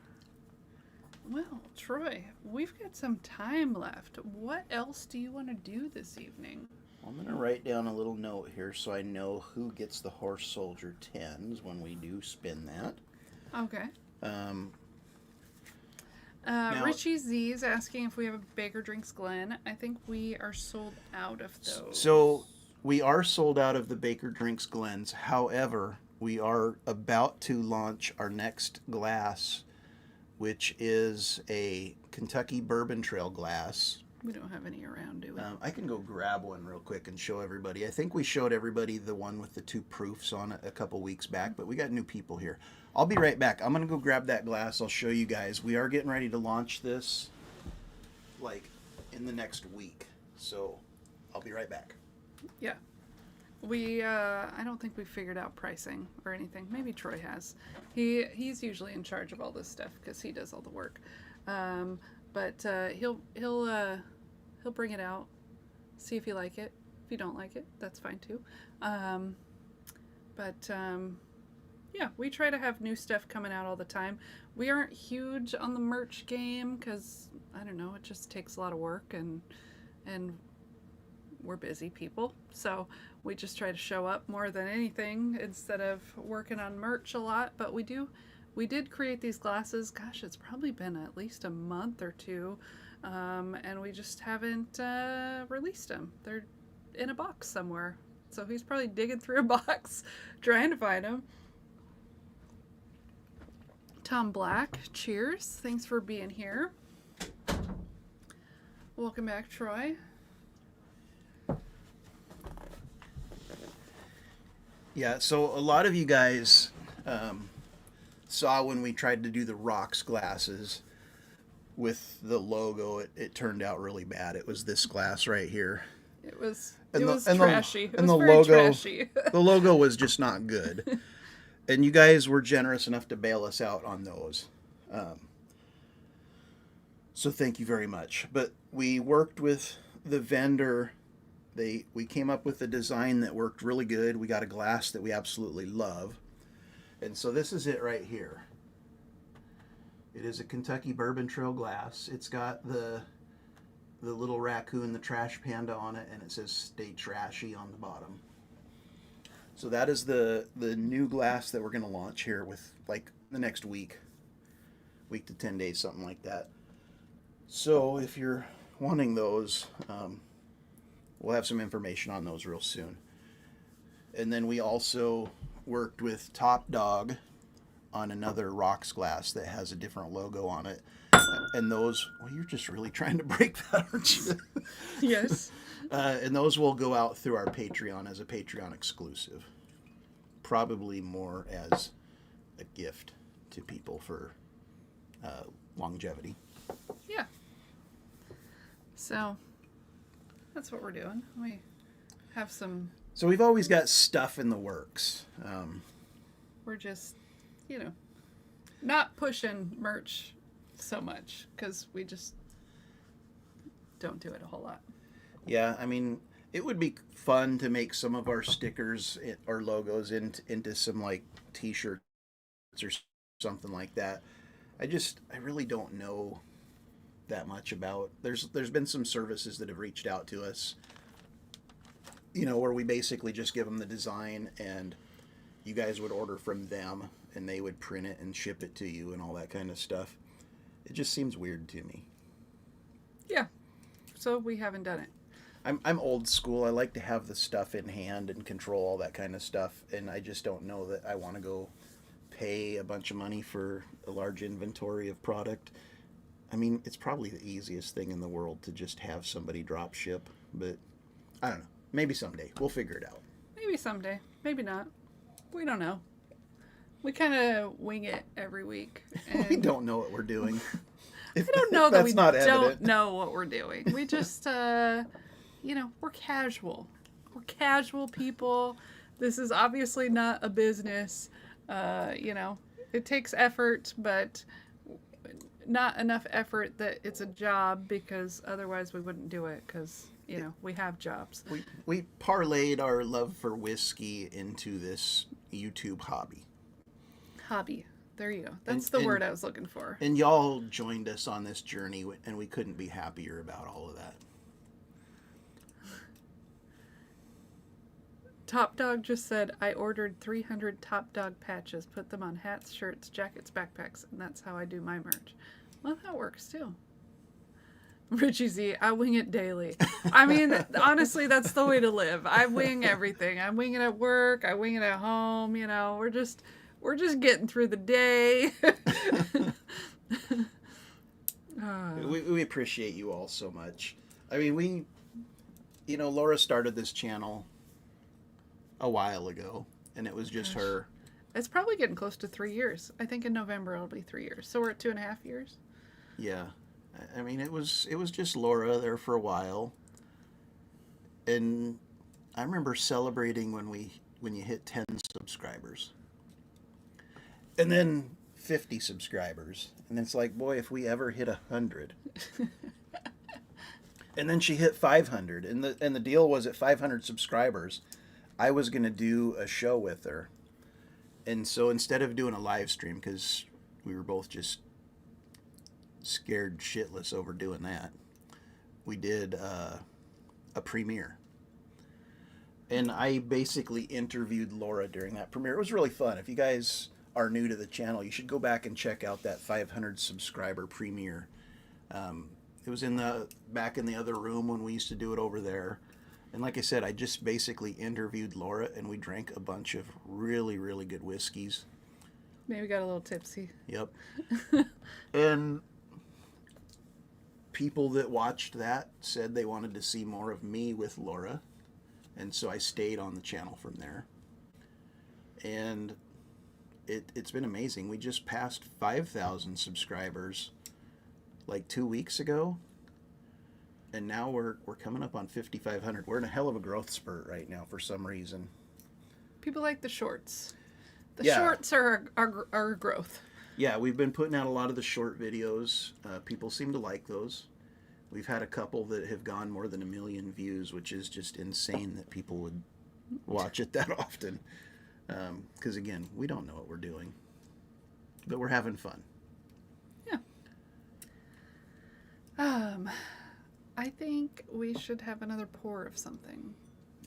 Well, Troy, we've got some time left. What else do you want to do this evening? I'm going to write down a little note here so I know who gets the horse soldier 10s when we do spin that. Okay. Now- Richie Z is asking if we have a Baker Drinks Glen. I think we are sold out of those. So we are sold out of the Baker Drinks Glens. However, we are about to launch our next glass, which is a Kentucky Bourbon Trail glass. We don't have any around, do we? I can go grab one real quick and show everybody. I think we showed everybody the one with the 2 proofs on it a couple weeks back, but we got new people here. I'll be right back. I'm going to go grab that glass. I'll show you guys. We are getting ready to launch this like in the next week. So I'll be right back. Yeah. We, I don't think we figured out pricing or anything. Maybe Troy has. He's usually in charge of all this stuff because he does all the work. But he'll bring it out, see if you like it. If you don't like it, that's fine too. Yeah, we try to have new stuff coming out all the time. We aren't huge on the merch game because, I don't know, it just takes a lot of work and we're busy people. So we just try to show up more than anything instead of working on merch a lot. But we did create these glasses. Gosh, it's probably been at least a month or 2. And we just haven't released them. They're in a box somewhere. So he's probably digging through a box trying to find them. Tom Black, cheers. Thanks for being here. Welcome back, Troy. Yeah, so a lot of you guys saw when we tried to do the rocks glasses with the logo, it turned out really bad. It was this glass right here. It was trashy. It was very trashy. The logo was just not good. And you guys were generous enough to bail us out on those. So thank you very much. But we worked with the vendor. We came up with a design that worked really good. We got a glass that we absolutely love. And so this is it right here. It is a Kentucky Bourbon Trail glass. It's got the little raccoon, the trash panda on it, and it says "Stay Trashy" on the bottom. So that is the new glass that we're going to launch here with like the next week to 10 days, something like that. So if you're wanting those, we'll have some information on those real soon. And then we also worked with Top Dog on another rocks glass that has a different logo on it. And those, well, you're just really trying to break that, aren't you? Yes. And those will go out through our Patreon as a Patreon exclusive. Probably more as a gift to people for longevity. Yeah. So that's what we're doing. We have some. So we've always got stuff in the works. We're just, not pushing merch so much because we just don't do it a whole lot. Yeah, I mean, it would be fun to make some of our stickers or logos into some like t-shirts or something like that. I really don't know that much about. There's been some services that have reached out to us, where we basically just give them the design and you guys would order from them and they would print it and ship it to you and all that kind of stuff. It just seems weird to me. Yeah. So we haven't done it. I'm old school. I like to have the stuff in hand and control all that kind of stuff, and I just don't know that I want to go pay a bunch of money for a large inventory of product. I mean, it's probably the easiest thing in the world to just have somebody drop ship, but I don't know. Maybe someday. We'll figure it out. Maybe someday. Maybe not. We don't know. We kind of wing it every week. And We don't know what we're doing. I don't know that we not don't evident. know what we're doing. We just, we're casual. We're casual people. This is obviously not a business. It takes effort, but not enough effort that it's a job, because otherwise we wouldn't do it, because, we have jobs. We parlayed our love for whiskey into this YouTube hobby. Hobby. There you go. That's the word I was looking for. And y'all joined us on this journey, and we couldn't be happier about all of that. Top Dog just said, I ordered 300 Top Dog patches, put them on hats, shirts, jackets, backpacks, and that's how I do my merch. Well, that works too. Richie Z, I wing it daily. I mean, honestly, that's the way to live. I wing everything. I wing it at work. I wing it at home. We're just getting through the day. We appreciate you all so much. I mean, Laura started this channel a while ago, and it was just her. It's probably getting close to 3 years. I think in November it'll be 3 years. So we're at 2.5 years. Yeah. I mean, it was just Laura there for a while. And I remember celebrating when you hit 10 subscribers. And then 50 subscribers. And it's like, boy, if we ever hit 100. And then she hit 500. And the deal was, at 500 subscribers, I was going to do a show with her. And so instead of doing a live stream, because we were both just scared shitless over doing that, we did a premiere. And I basically interviewed Laura during that premiere. It was really fun. If you guys are new to the channel, you should go back and check out that 500 subscriber premiere. It was back in the other room when we used to do it over there. And like I said, I just basically interviewed Laura, and we drank a bunch of really, really good whiskeys. Maybe got a little tipsy. Yep. And people that watched that said they wanted to see more of me with Laura. And so I stayed on the channel from there. And it's been amazing. We just passed 5,000 subscribers like 2 weeks ago. And now we're coming up on 5,500. We're in a hell of a growth spurt right now for some reason. People like the shorts. The Yeah. shorts are our growth. Yeah, we've been putting out a lot of the short videos. People seem to like those. We've had a couple that have gone more than 1 million views, which is just insane that people would watch it that often. Because, again, we don't know what we're doing. But we're having fun. Yeah. I think we should have another pour of something.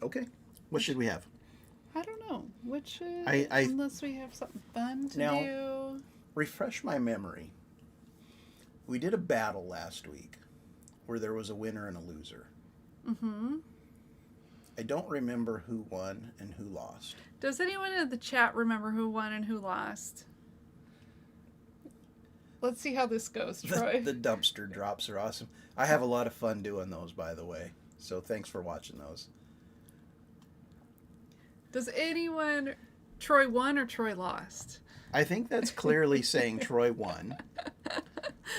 Okay. What should we have? I don't know. What should... I- unless we have something fun to Now- do. Refresh my memory. We did a battle last week where there was a winner and a loser. Mm-hmm. I don't remember who won and who lost. Does anyone in the chat remember who won and who lost? Let's see how this goes, Troy. The dumpster drops are awesome. I have a lot of fun doing those, by the way. So thanks for watching those. Does anyone... Troy won or Troy lost? I think that's clearly saying Troy won.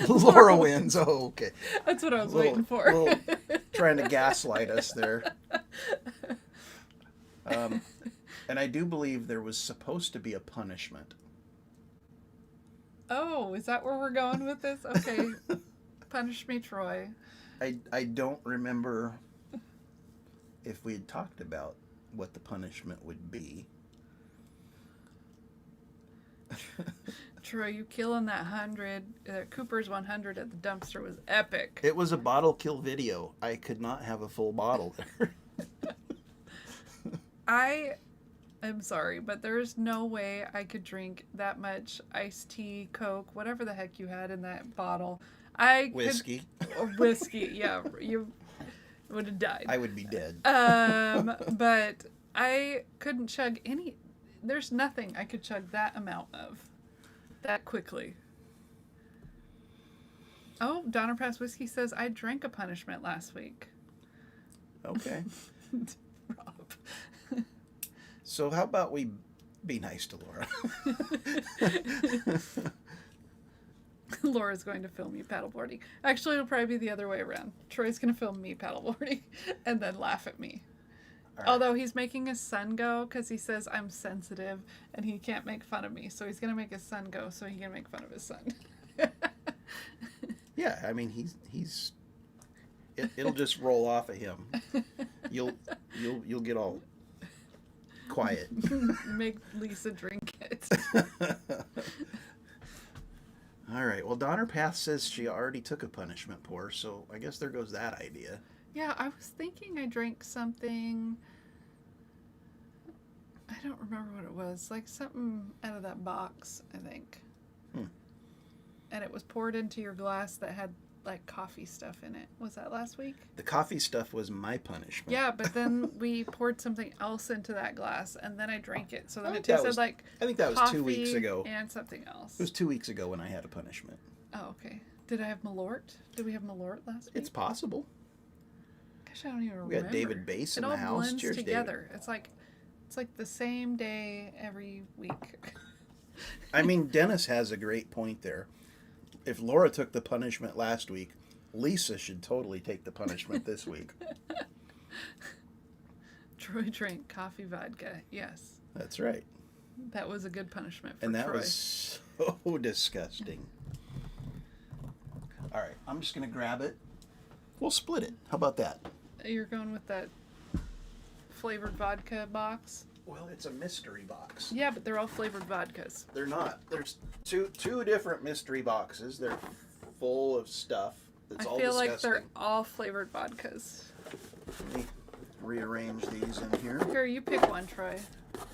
Laura wins. Oh, okay. That's what I was waiting for. Little trying to gaslight us there. And I do believe there was supposed to be a punishment. Oh, is that where we're going with this? Okay. Punish me, Troy. I don't remember if we had talked about what the punishment would be. Troy, you killing that 100, Cooper's 100 at the dumpster was epic. It was a bottle kill video. I could not have a full bottle there. I am sorry, but there's no way I could drink that much iced tea, Coke, whatever the heck you had in that bottle. Whiskey. Or whiskey, yeah. You would have died. I would be dead. But I couldn't chug any. There's nothing I could chug that amount of that quickly. Oh, Donner Pass Whiskey says, I drank a punishment last week. Okay. Rob. So how about we be nice to Laura? Laura's going to film you paddleboarding. Actually, it'll probably be the other way around. Troy's going to film me paddleboarding and then laugh at me. Right. Although he's making his son go because he says I'm sensitive and he can't make fun of me. So he's going to make his son go so he can make fun of his son. Yeah, I mean it'll just roll off of him. You'll get all quiet. Make Lisa drink it. All right. Well, Donner Path says she already took a punishment pour, so I guess there goes that idea. Yeah, I was thinking I drank something. I don't remember what it was. Like something out of that box, I think. And it was poured into your glass that had like coffee stuff in it. Was that last week? The coffee stuff was my punishment. Yeah, but then we poured something else into that glass, and then I drank it. So then it that tasted was- like I think that was 2 weeks coffee ago. and something else. It was 2 weeks ago when I had a punishment. Oh, okay. Did I have Malort? Did we have Malort last week? It's possible. Gosh, I don't even remember. We got David Bass in it the all house. blends Cheers, together. It's like the same day every week. I mean, Dennis has a great point there. If Laura took the punishment last week, Lisa should totally take the punishment this week. Troy drank coffee vodka. Yes, That's right. that was a good punishment for And that Troy. was so disgusting. All right, I'm just going to grab it. We'll split it. How about that? You're going with that flavored vodka box? Well, it's a mystery box. Yeah, but they're all flavored vodkas. They're not. There's two different mystery boxes. They're full of stuff. It's all I feel disgusting. like they're all flavored vodkas. Let me rearrange these in here. Here, you pick one, Troy.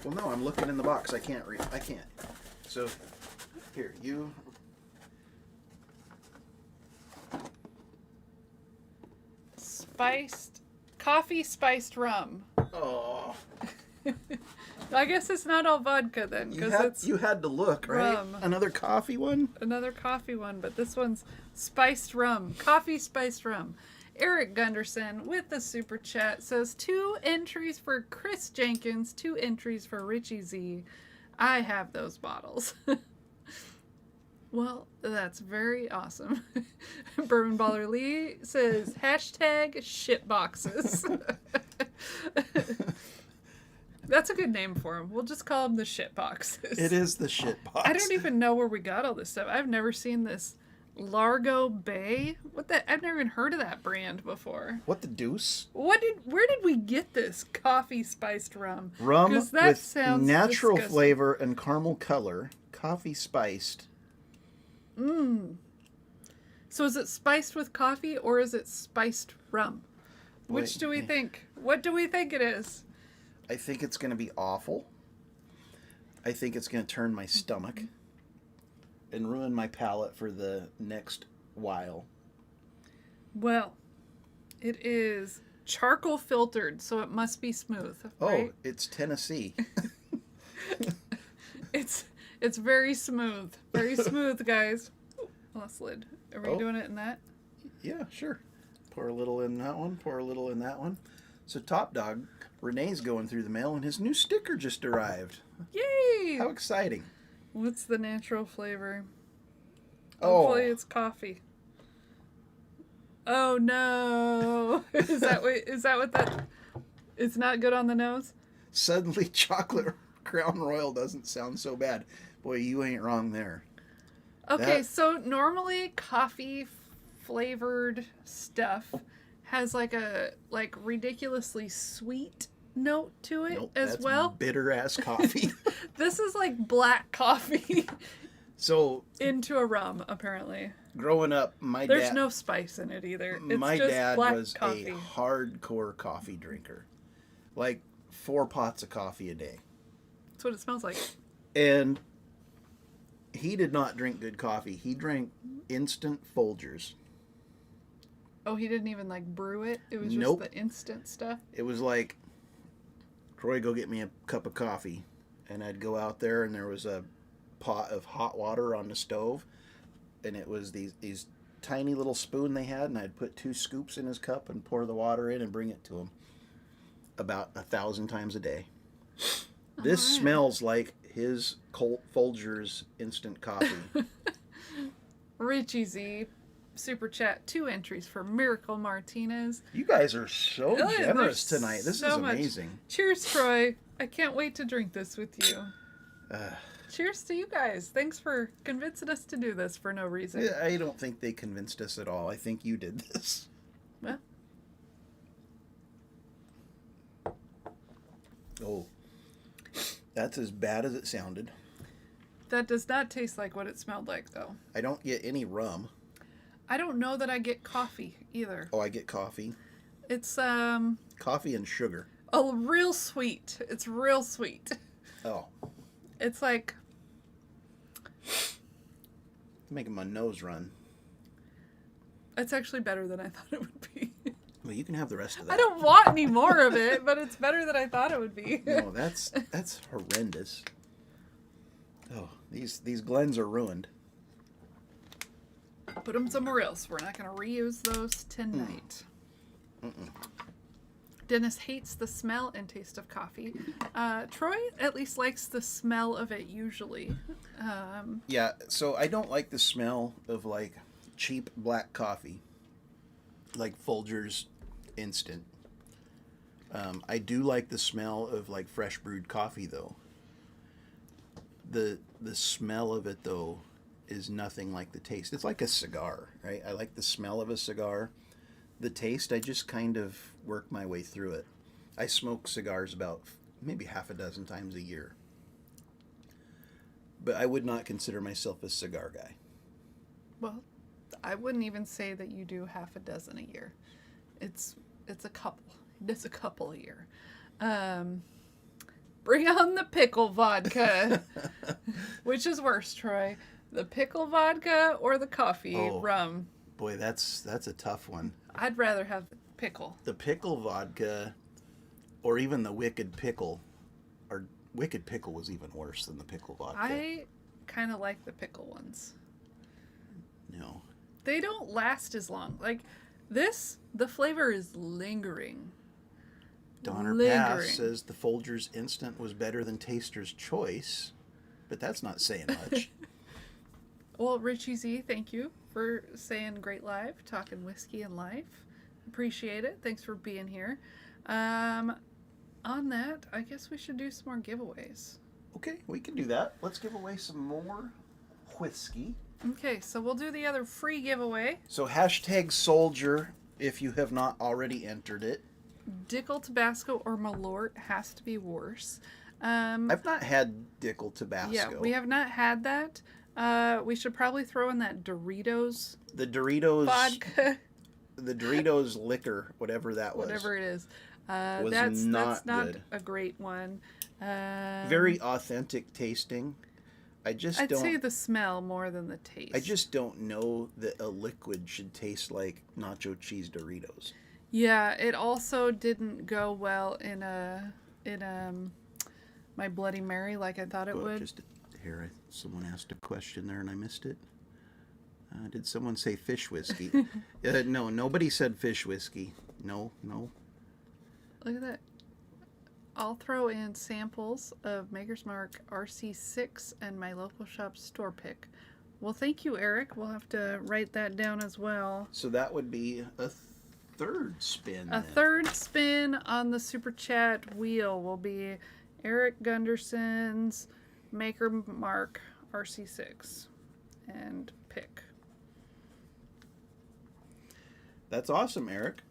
Well, no, I'm looking in the box. I can't read. I can't. So, here, you. Coffee spiced rum. Oh. I guess it's not all vodka then, because it's You had to look, right? rum. Another coffee one? another coffee one, but this one's spiced rum. Coffee spiced rum. Eric Gunderson with the super chat says 2 entries for Chris Jenkins, 2 entries for Richie Z. I have those bottles. Well, that's very awesome. Bourbon Baller Lee says hashtag shitboxes. That's a good name for them. We'll just call them the shitboxes. It is the shit box. I don't even know where we got all this stuff. I've never seen this Largo Bay. I've never even heard of that brand before. What the deuce? Where did we get this coffee spiced rum? Rum 'Cause that with sounds natural disgusting. flavor and caramel color, coffee spiced. So is it spiced with coffee or is it spiced rum? Which Wait, do we think? What do we think it is? I think it's going to be awful. I think it's going to turn my stomach and ruin my palate for the next while. Well, it is charcoal filtered, so it must be smooth. Right? Oh, it's Tennessee. It's very smooth. Very smooth, guys. Ooh, lost lid. Are we Oh. doing it in that? Yeah, sure. Pour a little in that one, pour a little in that one. So Top Dog, Renee's going through the mail and his new sticker just arrived. Yay! How exciting. What's the natural flavor? Oh. Hopefully it's coffee. Oh no! Is that what that? It's not good on the nose. Suddenly chocolate Crown Royal doesn't sound so bad. Boy, you ain't wrong there. Okay, That- so normally coffee flavored stuff has like a ridiculously sweet note to it Nope, as that's well. bitter ass coffee. This is like black coffee So into a rum, apparently. growing up, my There's dad no spice in it either. It's my just dad black was coffee. a hardcore coffee drinker. Like 4 pots of coffee a day. That's what it smells like. And he did not drink good coffee. He drank instant Folgers. Oh, he didn't even like brew it. It was just Nope. the instant stuff. It was like, Troy, go get me a cup of coffee. And I'd go out there and there was a pot of hot water on the stove. And it was these tiny little spoon they had. And I'd put 2 scoops in his cup and pour the water in and bring it to him. About 1,000 times a day. This Alright. smells like his Colt Folgers instant coffee. Richie Z, super chat, 2 entries for Miracle Martinez. You guys are so Oh, generous there's tonight. This so is much. amazing. Cheers, Troy. I can't wait to drink this with you. Cheers to you guys. Thanks for convincing us to do this for no reason. I don't think they convinced us at all. I think you did this. Well, Oh, that's as bad as it sounded. that does not taste like what it smelled like, though. I don't get any rum. I don't know that I get coffee either. Oh, I get coffee. It's Coffee and sugar. oh, real sweet. It's real sweet. Oh, It's like making my nose run. it's actually better than I thought it would be. Well, you can have the rest of that. I don't want any more of it, but it's better than I thought it would be. No, that's horrendous. Oh, these Glens are ruined. Put them somewhere else. We're not going to reuse those tonight. Dennis hates the smell and taste of coffee. Troy at least likes the smell of it usually. Yeah, so I don't like the smell of like cheap black coffee, like Folgers instant. I do like the smell of like fresh brewed coffee though. The smell of it though is nothing like the taste. It's like a cigar, right? I like the smell of a cigar. The taste, I just kind of work my way through it. I smoke cigars about maybe half a dozen times a year. But I would not consider myself a cigar guy. Well, I wouldn't even say that you do half a dozen a year. It's a couple. It's a couple a year. Bring on the pickle vodka. Which is worse, Troy? The pickle vodka or the coffee rum? Boy, that's a tough one. I'd rather have pickle. The pickle vodka or even the Wicked Pickle are Wicked Pickle was even worse than the pickle vodka. I kind of like the pickle ones. No. They don't last as long. Like this, the flavor is lingering. Donner Pass says the Folgers Instant was better than Taster's Choice, but that's not saying much. Well, Richie Z, thank you for saying great live, talking whiskey and life. Appreciate it. Thanks for being here. On that, I guess we should do some more giveaways. Okay, we can do that. Let's give away some more whiskey. Okay, so we'll do the other free giveaway. So hashtag Soldier if you have not already entered it. Dickel Tabasco or Malort has to be worse. I've not had Dickel Tabasco. Yeah, we have not had that. We should probably throw in that Doritos The Doritos vodka. The Doritos liquor, whatever that was. Whatever it is. Was That's not not good. a great one. Very authentic tasting. I'd say the smell more than the taste. I just don't know that a liquid should taste like nacho cheese Doritos. Yeah, it also didn't go well in my Bloody Mary like I thought it would. Just here, someone asked a question there and I missed it. Did someone say fish whiskey? No, nobody said fish whiskey. No. Look at that. I'll throw in samples of Maker's Mark RC6 and my local shop store pick. Well, thank you, Eric. We'll have to write that down as well. So that would be a third spin. A third spin on the Super Chat wheel will be Eric Gunderson's Maker Mark RC6 and pick. That's awesome, Eric.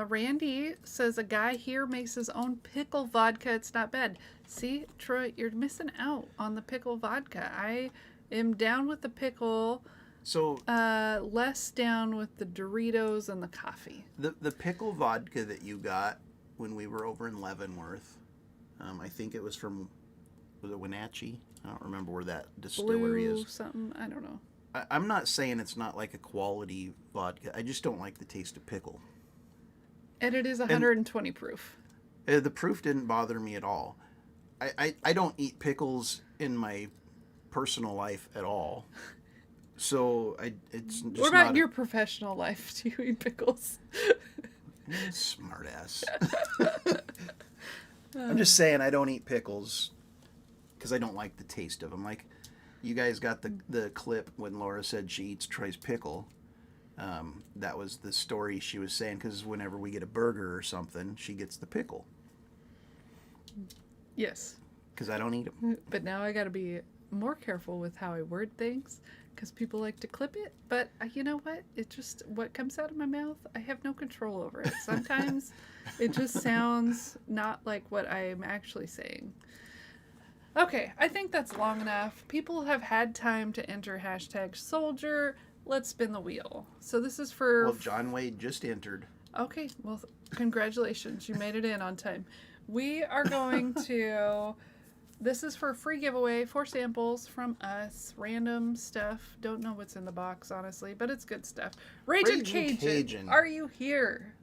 Randy says a guy here makes his own pickle vodka. It's not bad. See, Troy, you're missing out on the pickle vodka. I am down with the pickle. So Less down with the Doritos and the coffee. the pickle vodka that you got when we were over in Leavenworth, I think it was from, was it Wenatchee? I don't remember where that distillery Blue is. something. I don't know. I'm not saying it's not like a quality vodka. I just don't like the taste of pickle. And it is 120 proof. The proof didn't bother me at all. I don't eat pickles in my personal life at all. So it's just What about not your professional life? Do you eat pickles? Smart ass. I'm just saying I don't eat pickles because I don't like the taste of them. Like, you guys got the clip when Laura said she eats Troy's pickle. That was the story she was saying, because whenever we get a burger or something, she gets the pickle. Yes. Because I don't eat them. But now I got to be more careful with how I word things, because people like to clip it. But you know what? It just, what comes out of my mouth, I have no control over it. Sometimes it just sounds not like what I'm actually saying. Okay, I think that's long enough. People have had time to enter hashtag soldier. Let's spin the wheel. So this is for... Well, John Wade just entered. Okay, well, congratulations. You made it in on time. We are going to... This is for a free giveaway, 4 samples from us. Random stuff. Don't know what's in the box, honestly, but it's good stuff. Raging Cajun, are you here?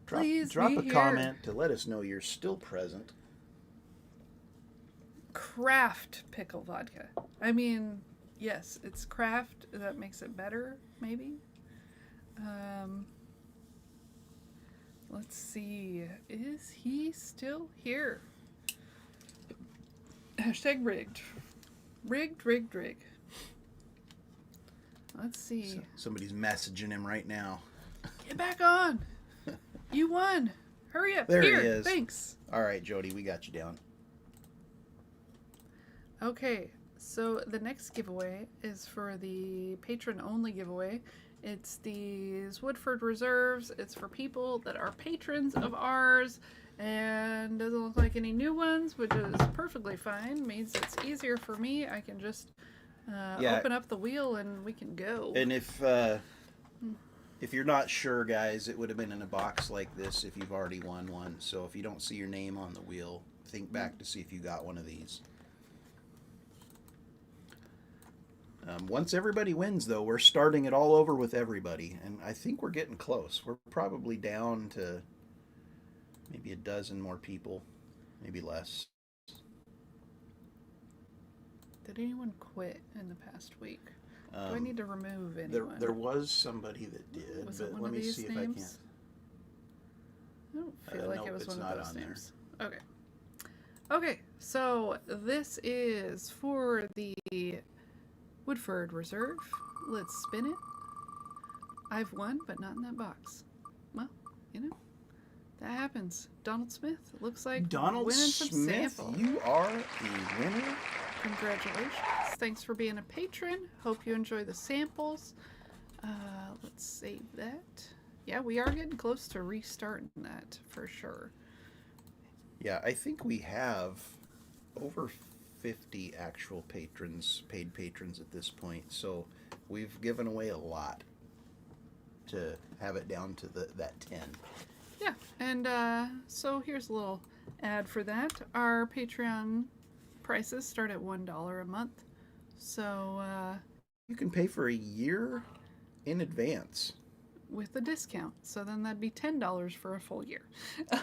Please drop be a here. comment to let us know you're still present. Craft pickle vodka. I mean, yes, it's craft. That makes it better, maybe. Let's see. Is he still here? Hashtag rigged. Rigged. Let's see. Somebody's messaging him right now. Get back on. You won. Hurry up. There Here, he is. Thanks. All right, Jody, we got you down. Okay, so the next giveaway is for the patron-only giveaway. It's these Woodford Reserves. It's for people that are patrons of ours, and doesn't look like any new ones, which is perfectly fine. Means it's easier for me. I can just open up the wheel and we can go. And if you're not sure, guys, it would have been in a box like this if you've already won one. So if you don't see your name on the wheel, think back to see if you got one of these. Once everybody wins, though, we're starting it all over with everybody. And I think we're getting close. We're probably down to maybe a dozen more people. maybe less. Did anyone quit in the past week? Do I Um, need to remove there, anyone? there was somebody that did, Was it but one let of me these see names? I don't feel like nope, it was it's one not of those on there. names. Okay. Okay, so this is for the Woodford Reserve. Let's spin it. I've won, but not in that box. Well, you know, that happens. Donald Smith, looks like Donald winning some Smith, sample. you are the winner. Congratulations. Thanks for being a patron. Hope you enjoy the samples. Let's save that. Yeah, we are getting close to restarting that for sure. Yeah, I think we have over 50 actual patrons, paid patrons at this point. So we've given away a lot to have it down to that 10. Yeah, and so here's a little ad for that. Our Patreon prices start at $1 a month. So You can pay for a year in advance. with a discount, so then that'd be $10 for a full year.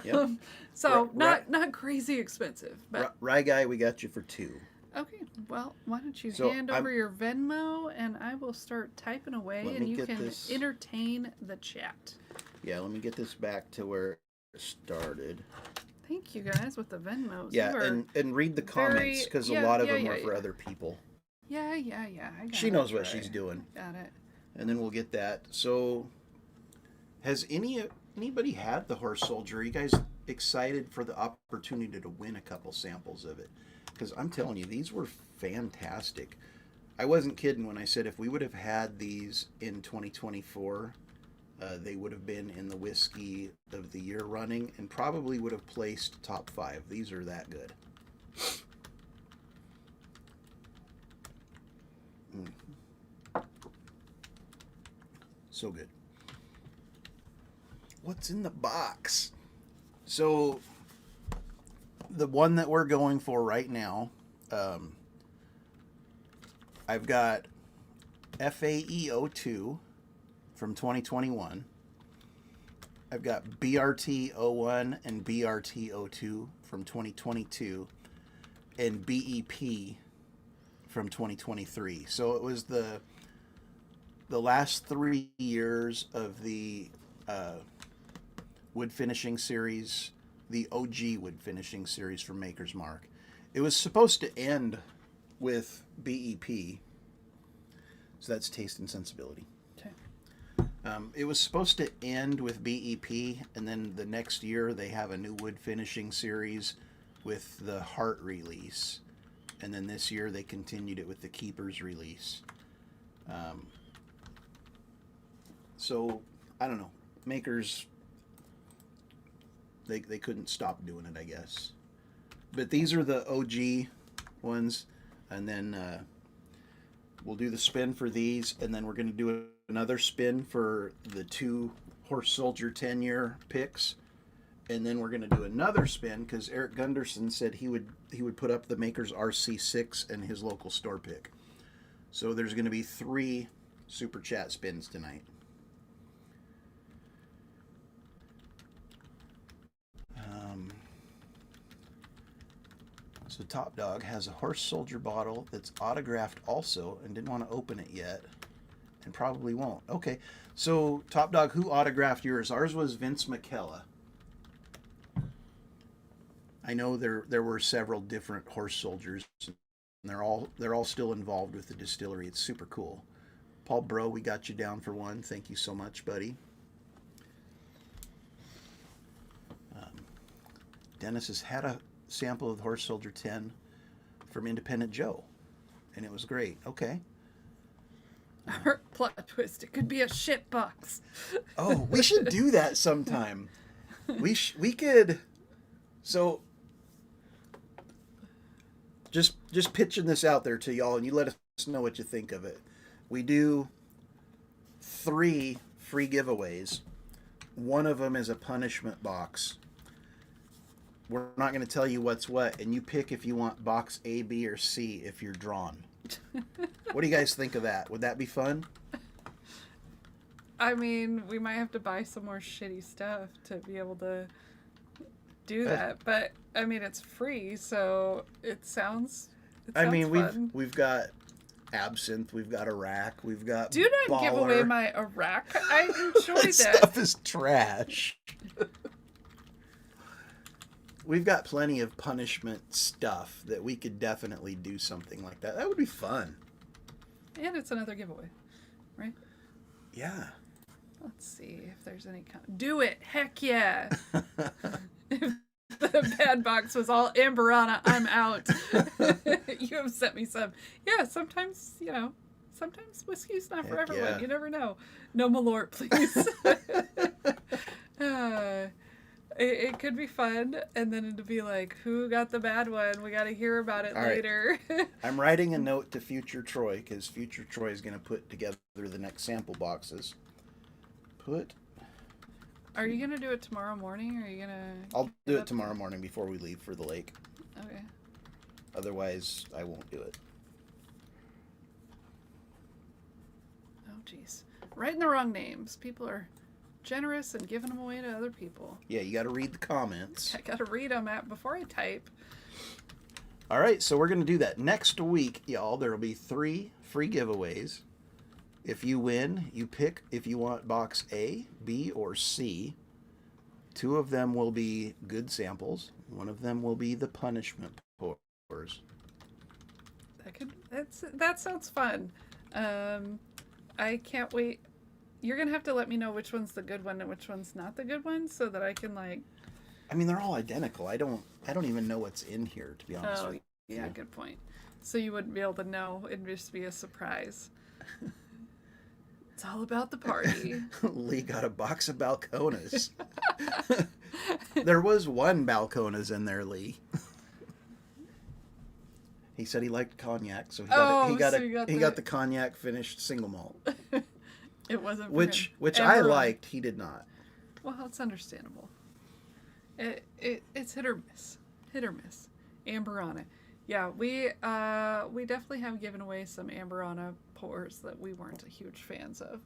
Yep. So Right. not crazy expensive, but Rye Guy, we got you for 2. okay. Well, why don't you So hand over your Venmo, and I will start typing away, Let and me you get can this- entertain the chat. Yeah, let me get this back to where it started. Thank you guys with the Venmos. Yeah, You are- and read the comments because yeah, a lot of yeah, them yeah, are for yeah. other people. yeah. I got She it, knows what Trey. she's doing. Got it. And then we'll get that. So, has anybody had the horse soldier? Are you guys excited for the opportunity to win a couple samples of it? Because I'm telling you, these were fantastic. I wasn't kidding when I said if we would have had these in 2024, they would have been in the whiskey of the year running and probably would have placed top 5. These are that good. So good. What's in the box? So, the one that we're going for right now, I've got FAE02 from 2021. I've got BRT01 and BRT02 from 2022, and BEP from 2023. So it was the last 3 years of the wood finishing series, the OG wood finishing series from Maker's Mark. It was supposed to end with BEP, so that's taste and sensibility. Okay. It was supposed to end with BEP, and then the next year they have a new wood finishing series with the Heart release, and then this year they continued it with the Keepers release. So I don't know, Makers, they couldn't stop doing it, I guess. But these are the OG ones, and then we'll do the spin for these, and then we're going to do another spin for the 2 Horse Soldier 10-year picks, and then we're going to do another spin because Eric Gunderson said he would put up the Maker's RC6 and his local store pick. So there's going to be 3 super chat spins tonight. So Top Dog has a Horse Soldier bottle that's autographed also and didn't want to open it yet and probably won't. Okay, so Top Dog, who autographed yours? Ours was Vince McKellar. I know there were several different Horse Soldiers, and they're all still involved with the distillery. It's super cool. Paul Bro, we got you down for one. Thank you so much, buddy. Dennis has had a sample of the Horse Soldier 10 from Independent Joe, and it was great. Okay. Plot twist. It could be a shit box. Oh, we should do that sometime. We could. So, just pitching this out there to y'all, and you let us know what you think of it. We do 3 free giveaways. One of them is a punishment box. We're not going to tell you what's what, and you pick if you want box A, B, or C if you're drawn. What do you guys think of that? Would that be fun? I mean, we might have to buy some more shitty stuff to be able to do that, but I mean it's free, so it sounds. I mean, fun. we've got absinthe, we've got Iraq, we've got Do not give away Baller. my Iraq. I enjoy That that. stuff is trash. We've got plenty of punishment stuff that we could definitely do something like that. That would be fun. And it's another giveaway, right? Yeah. Let's see if there's any. Do it! Heck yeah! If the bad box was all Amberana, I'm out. You have sent me some. Yeah, sometimes, sometimes whiskey's not for Heck everyone. yeah. You never know. No Malort, please. It could be fun, and then it'd be like, who got the bad one? We got to hear about it All right. later. I'm writing a note to Future Troy because Future Troy is going to put together the next sample boxes. Are you going to do it tomorrow morning, or are you going to... I'll do it tomorrow morning before we leave for the lake. Okay. Otherwise, I won't do it. Oh, jeez. Writing the wrong names. People are generous and giving them away to other people. Yeah, you got to read the comments. I got to read them before I type. All right, so we're going to do that. Next week, y'all, there will be 3 free giveaways. If you win, you pick if you want box A, B, or C. 2 of them will be good samples. 1 of them will be the punishment pours. That sounds fun. I can't wait. You're gonna have to let me know which one's the good one and which one's not the good one, so that I can like. I mean, they're all identical. I don't even know what's in here, to be honest with you. Yeah, good point. So you wouldn't be able to know. It'd just be a surprise. It's all about the party. Lee got a box of Balcones. There was 1 Balcones in there, Lee. He said he liked cognac, so he got the cognac finished single malt. It wasn't for Which him. I liked, he did not. Well, it's understandable. It's hit or miss. Hit or miss. Amberana. Yeah, we definitely have given away some Amberana pours that we weren't huge fans of.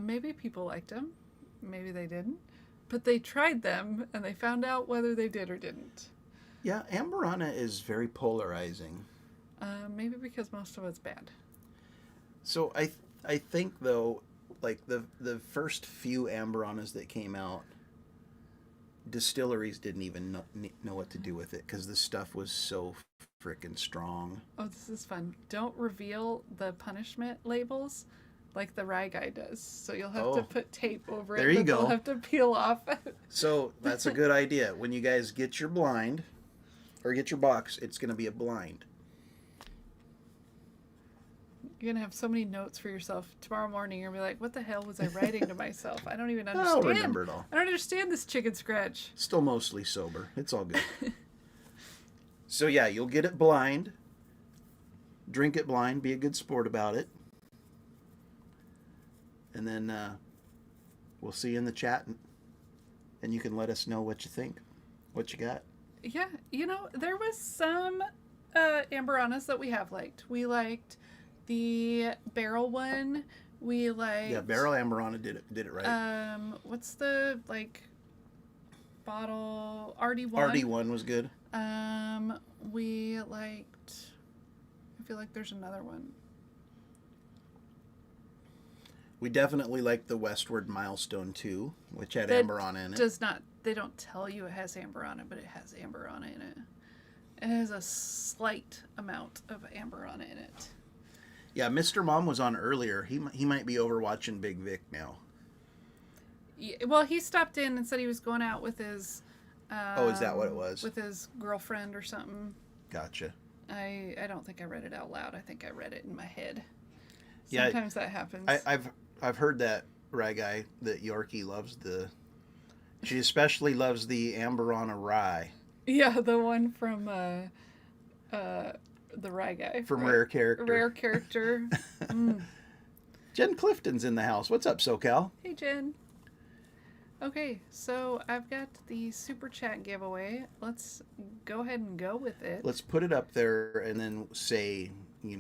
Maybe people liked them. Maybe they didn't. But they tried them, and they found out whether they did or didn't. Yeah, Amberana is very polarizing. Maybe because most of it's bad. So I think, though, like the first few Amberanas that came out, distilleries didn't even know what to do with it because the stuff was so freaking strong. Oh, this is fun. Don't reveal the punishment labels like the rye guy does. So you'll have to put tape over it. There you go. You'll have to peel off. So that's a good idea. When you guys get your blind or get your box, it's going to be a blind. You're going to have so many notes for yourself tomorrow morning. You're going to be like, what the hell was I writing to myself? I don't even understand. I'll remember it all. I don't understand this chicken scratch. Still mostly sober. It's all good. So yeah, you'll get it blind. Drink it blind. Be a good sport about it. And then we'll see you in the chat. And you can let us know what you think. What you got. Yeah, there was some Amberanas that we have liked. We liked the barrel one. We liked... Yeah, Barrel Amberana did it right. What's the, bottle... RD1? RD1 was good. We liked... I feel like there's another one. We definitely liked the Westward Milestone 2, which had That Amberana in it. Does not... They don't tell you it has Amberana, but it has Amberana in it. It has a slight amount of Amberana in it. Yeah, Mr. Mom was on earlier. He might be over watching Big Vic now. Yeah, well, he stopped in and said he was going out with his... is that what it was? With his girlfriend or something. Gotcha. I don't think I read it out loud. I think I read it in my head. Yeah, Sometimes that happens. I've heard that rye guy that Yorkie loves she especially loves the Amberana rye. Yeah, the one from the rye guy. From Rare Character. Rare Character. Jen Clifton's in the house. What's up, SoCal? Hey, Jen. Okay, so I've got the super chat giveaway. Let's go ahead and go with it. Let's put it up there and then say,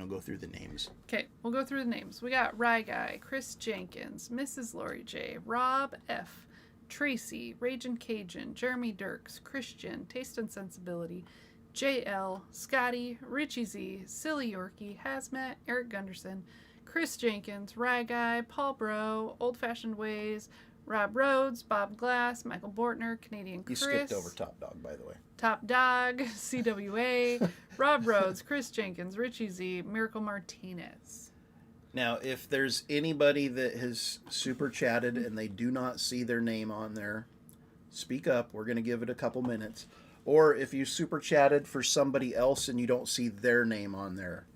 go through the names. Okay, we'll go through the names. We got Rye Guy, Chris Jenkins, Mrs. Lori J, Rob F, Tracy, Ragin' Cajun, Jeremy Dirks, Christian, Taste and Sensibility, JL, Scotty, Richie Z, Silly Yorkie, Hazmat, Eric Gunderson, Chris Jenkins, Rye Guy, Paul Bro, Old Fashioned Ways, Rob Rhodes, Bob Glass, Michael Bortner, Canadian You Chris. skipped over Top Dog, by the way. Top Dog, CWA, Rob Rhodes, Chris Jenkins, Richie Z, Miracle Martinez. Now, if there's anybody that has super chatted and they do not see their name on there, speak up. We're going to give it a couple minutes. Or if you super chatted for somebody else and you don't see their name on there,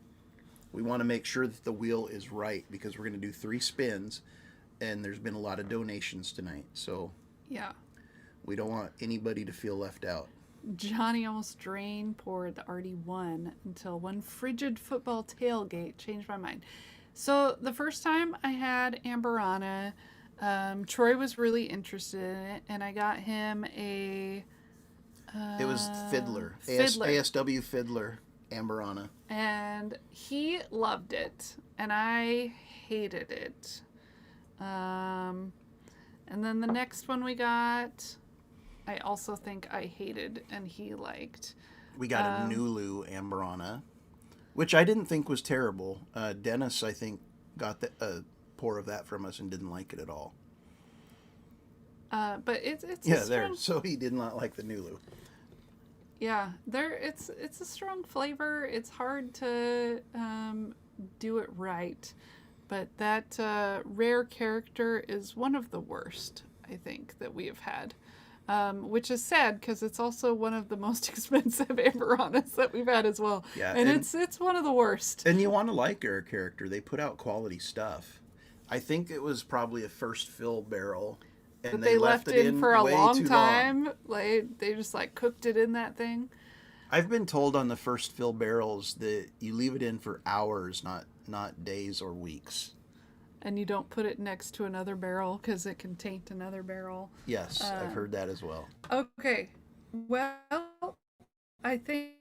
we want to make sure that the wheel is right because we're going to do 3 spins and there's been a lot of donations tonight. So yeah, we don't want anybody to feel left out. Johnny almost drain poured the RD1 until one frigid football tailgate changed my mind. So the first time I had Amberana, Troy was really interested in it, and I got him a... It was Fiddler. Fiddler. ASW Fiddler, Amberana. And he loved it, and I hated it. And then the next one we got, I also think I hated and he liked. We got a Nulu Amberana, which I didn't think was terrible. Dennis, I think, got a pour of that from us and didn't like it at all. But it's Yeah, a strong, there. So he did not like the Nulu. yeah, it's a strong flavor. It's hard to do it right, but that rare character is one of the worst, I think, that we have had. Which is sad because it's also one of the most expensive Amberanas that we've had as well. Yeah, and and it's one of the worst. And you want to like their character. They put out quality stuff. I think it was probably a first fill barrel. And But they left it in for a way long too time. long. Like they just like cooked it in that thing. I've been told on the first fill barrels that you leave it in for hours, not days or weeks. And you don't put it next to another barrel because it can taint another barrel. Yes, I've heard that as well. Okay. Well, I think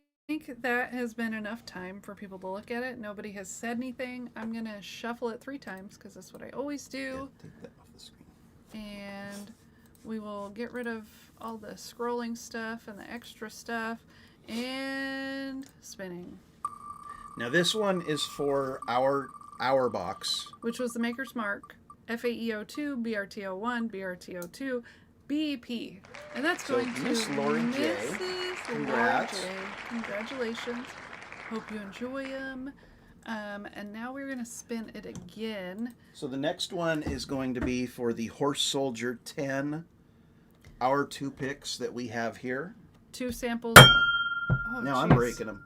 that has been enough time for people to look at it. Nobody has said anything. I'm going to shuffle it 3 times because that's what I always do. Yeah, take that off the screen. And we will get rid of all the scrolling stuff and the extra stuff. And spinning. Now this one is for our box. Which was the Maker's Mark, FAEO2, BRTO1, BRTO2, BEP. And that's So, going to Miss Lori J. Mrs. Congrats. Lori J. Congratulations. Hope you enjoy them. And now we're going to spin it again. So the next one is going to be for the Horse Soldier 10, our 2 picks that we have here. 2 samples. Oh, Now I'm jeez. breaking them.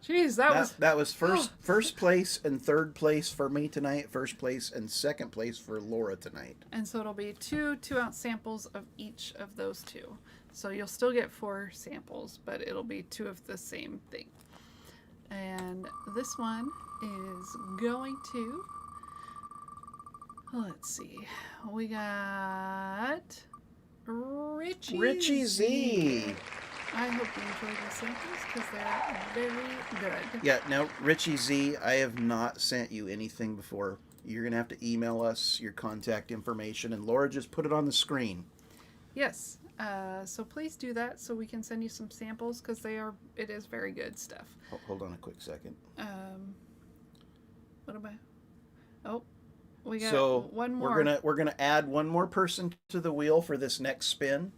Jeez, That was first place and 3rd place for me tonight, 1st place and 2nd place for Laura tonight. And so it'll be 2 2-ounce samples of each of those 2. So you'll still get 4 samples, but it'll be 2 of the same thing. And this one is going to, let's see, we got Richie Z. I hope you enjoy these samples because they're very good. Yeah, now Richie Z, I have not sent you anything before. You're going to have to email us your contact information, and Laura just put it on the screen. Yes, so please do that so we can send you some samples because it is very good stuff. Hold on a quick second. What am I? Oh, we got one more. We're gonna add one more person to the wheel for this next spin.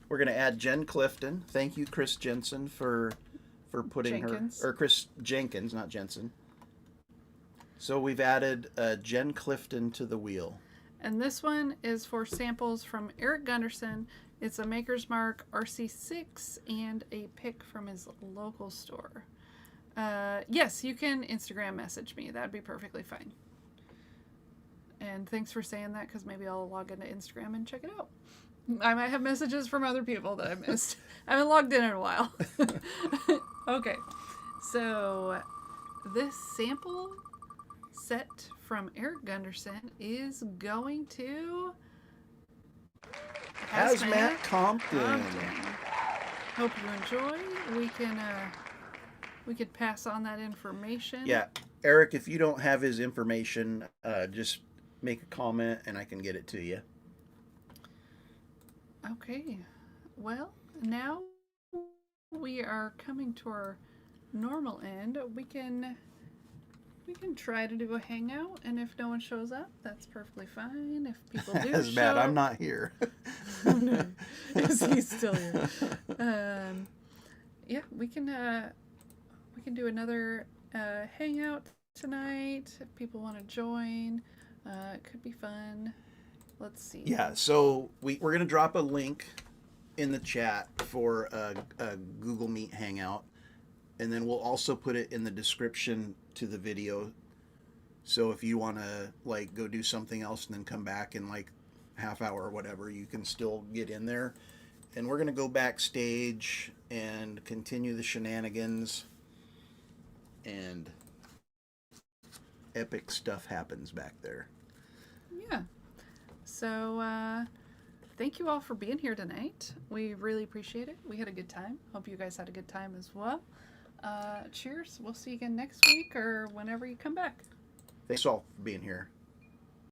We're going to add Jen Clifton. Thank you, Chris Jensen, for putting Jenkins. her... Or Chris Jenkins, not Jensen. So we've added Jen Clifton to the wheel. And this one is for samples from Eric Gunderson. It's a Maker's Mark RC6 and a pick from his local store. Yes, you can Instagram message me. That'd be perfectly fine. And thanks for saying that because maybe I'll log into Instagram and check it out. I might have messages from other people that I missed. I haven't logged in a while. Okay, so this sample set from Eric Gunderson is going to Hazmat Compton. Hope you enjoy. We could pass on that information. Yeah, Eric, if you don't have his information, just make a comment and I can get it to you. Okay. Well, now we are coming to our normal end. We can try to do a hangout, and if no one shows up, that's perfectly fine. If people do That's show bad. I'm up, not here. oh no, is he still here? Yeah, we can do another hangout tonight if people want to join. It could be fun. Let's see. Yeah, so we're going to drop a link in the chat for a Google Meet hangout, and then we'll also put it in the description to the video. So if you want to like go do something else and then come back in like half hour or whatever, you can still get in there. And we're going to go backstage and continue the shenanigans, and epic stuff happens back there. Yeah. So, thank you all for being here tonight. We really appreciate it. We had a good time. Hope you guys had a good time as well. Cheers. We'll see you again next week or whenever you come back. Thanks all for being here.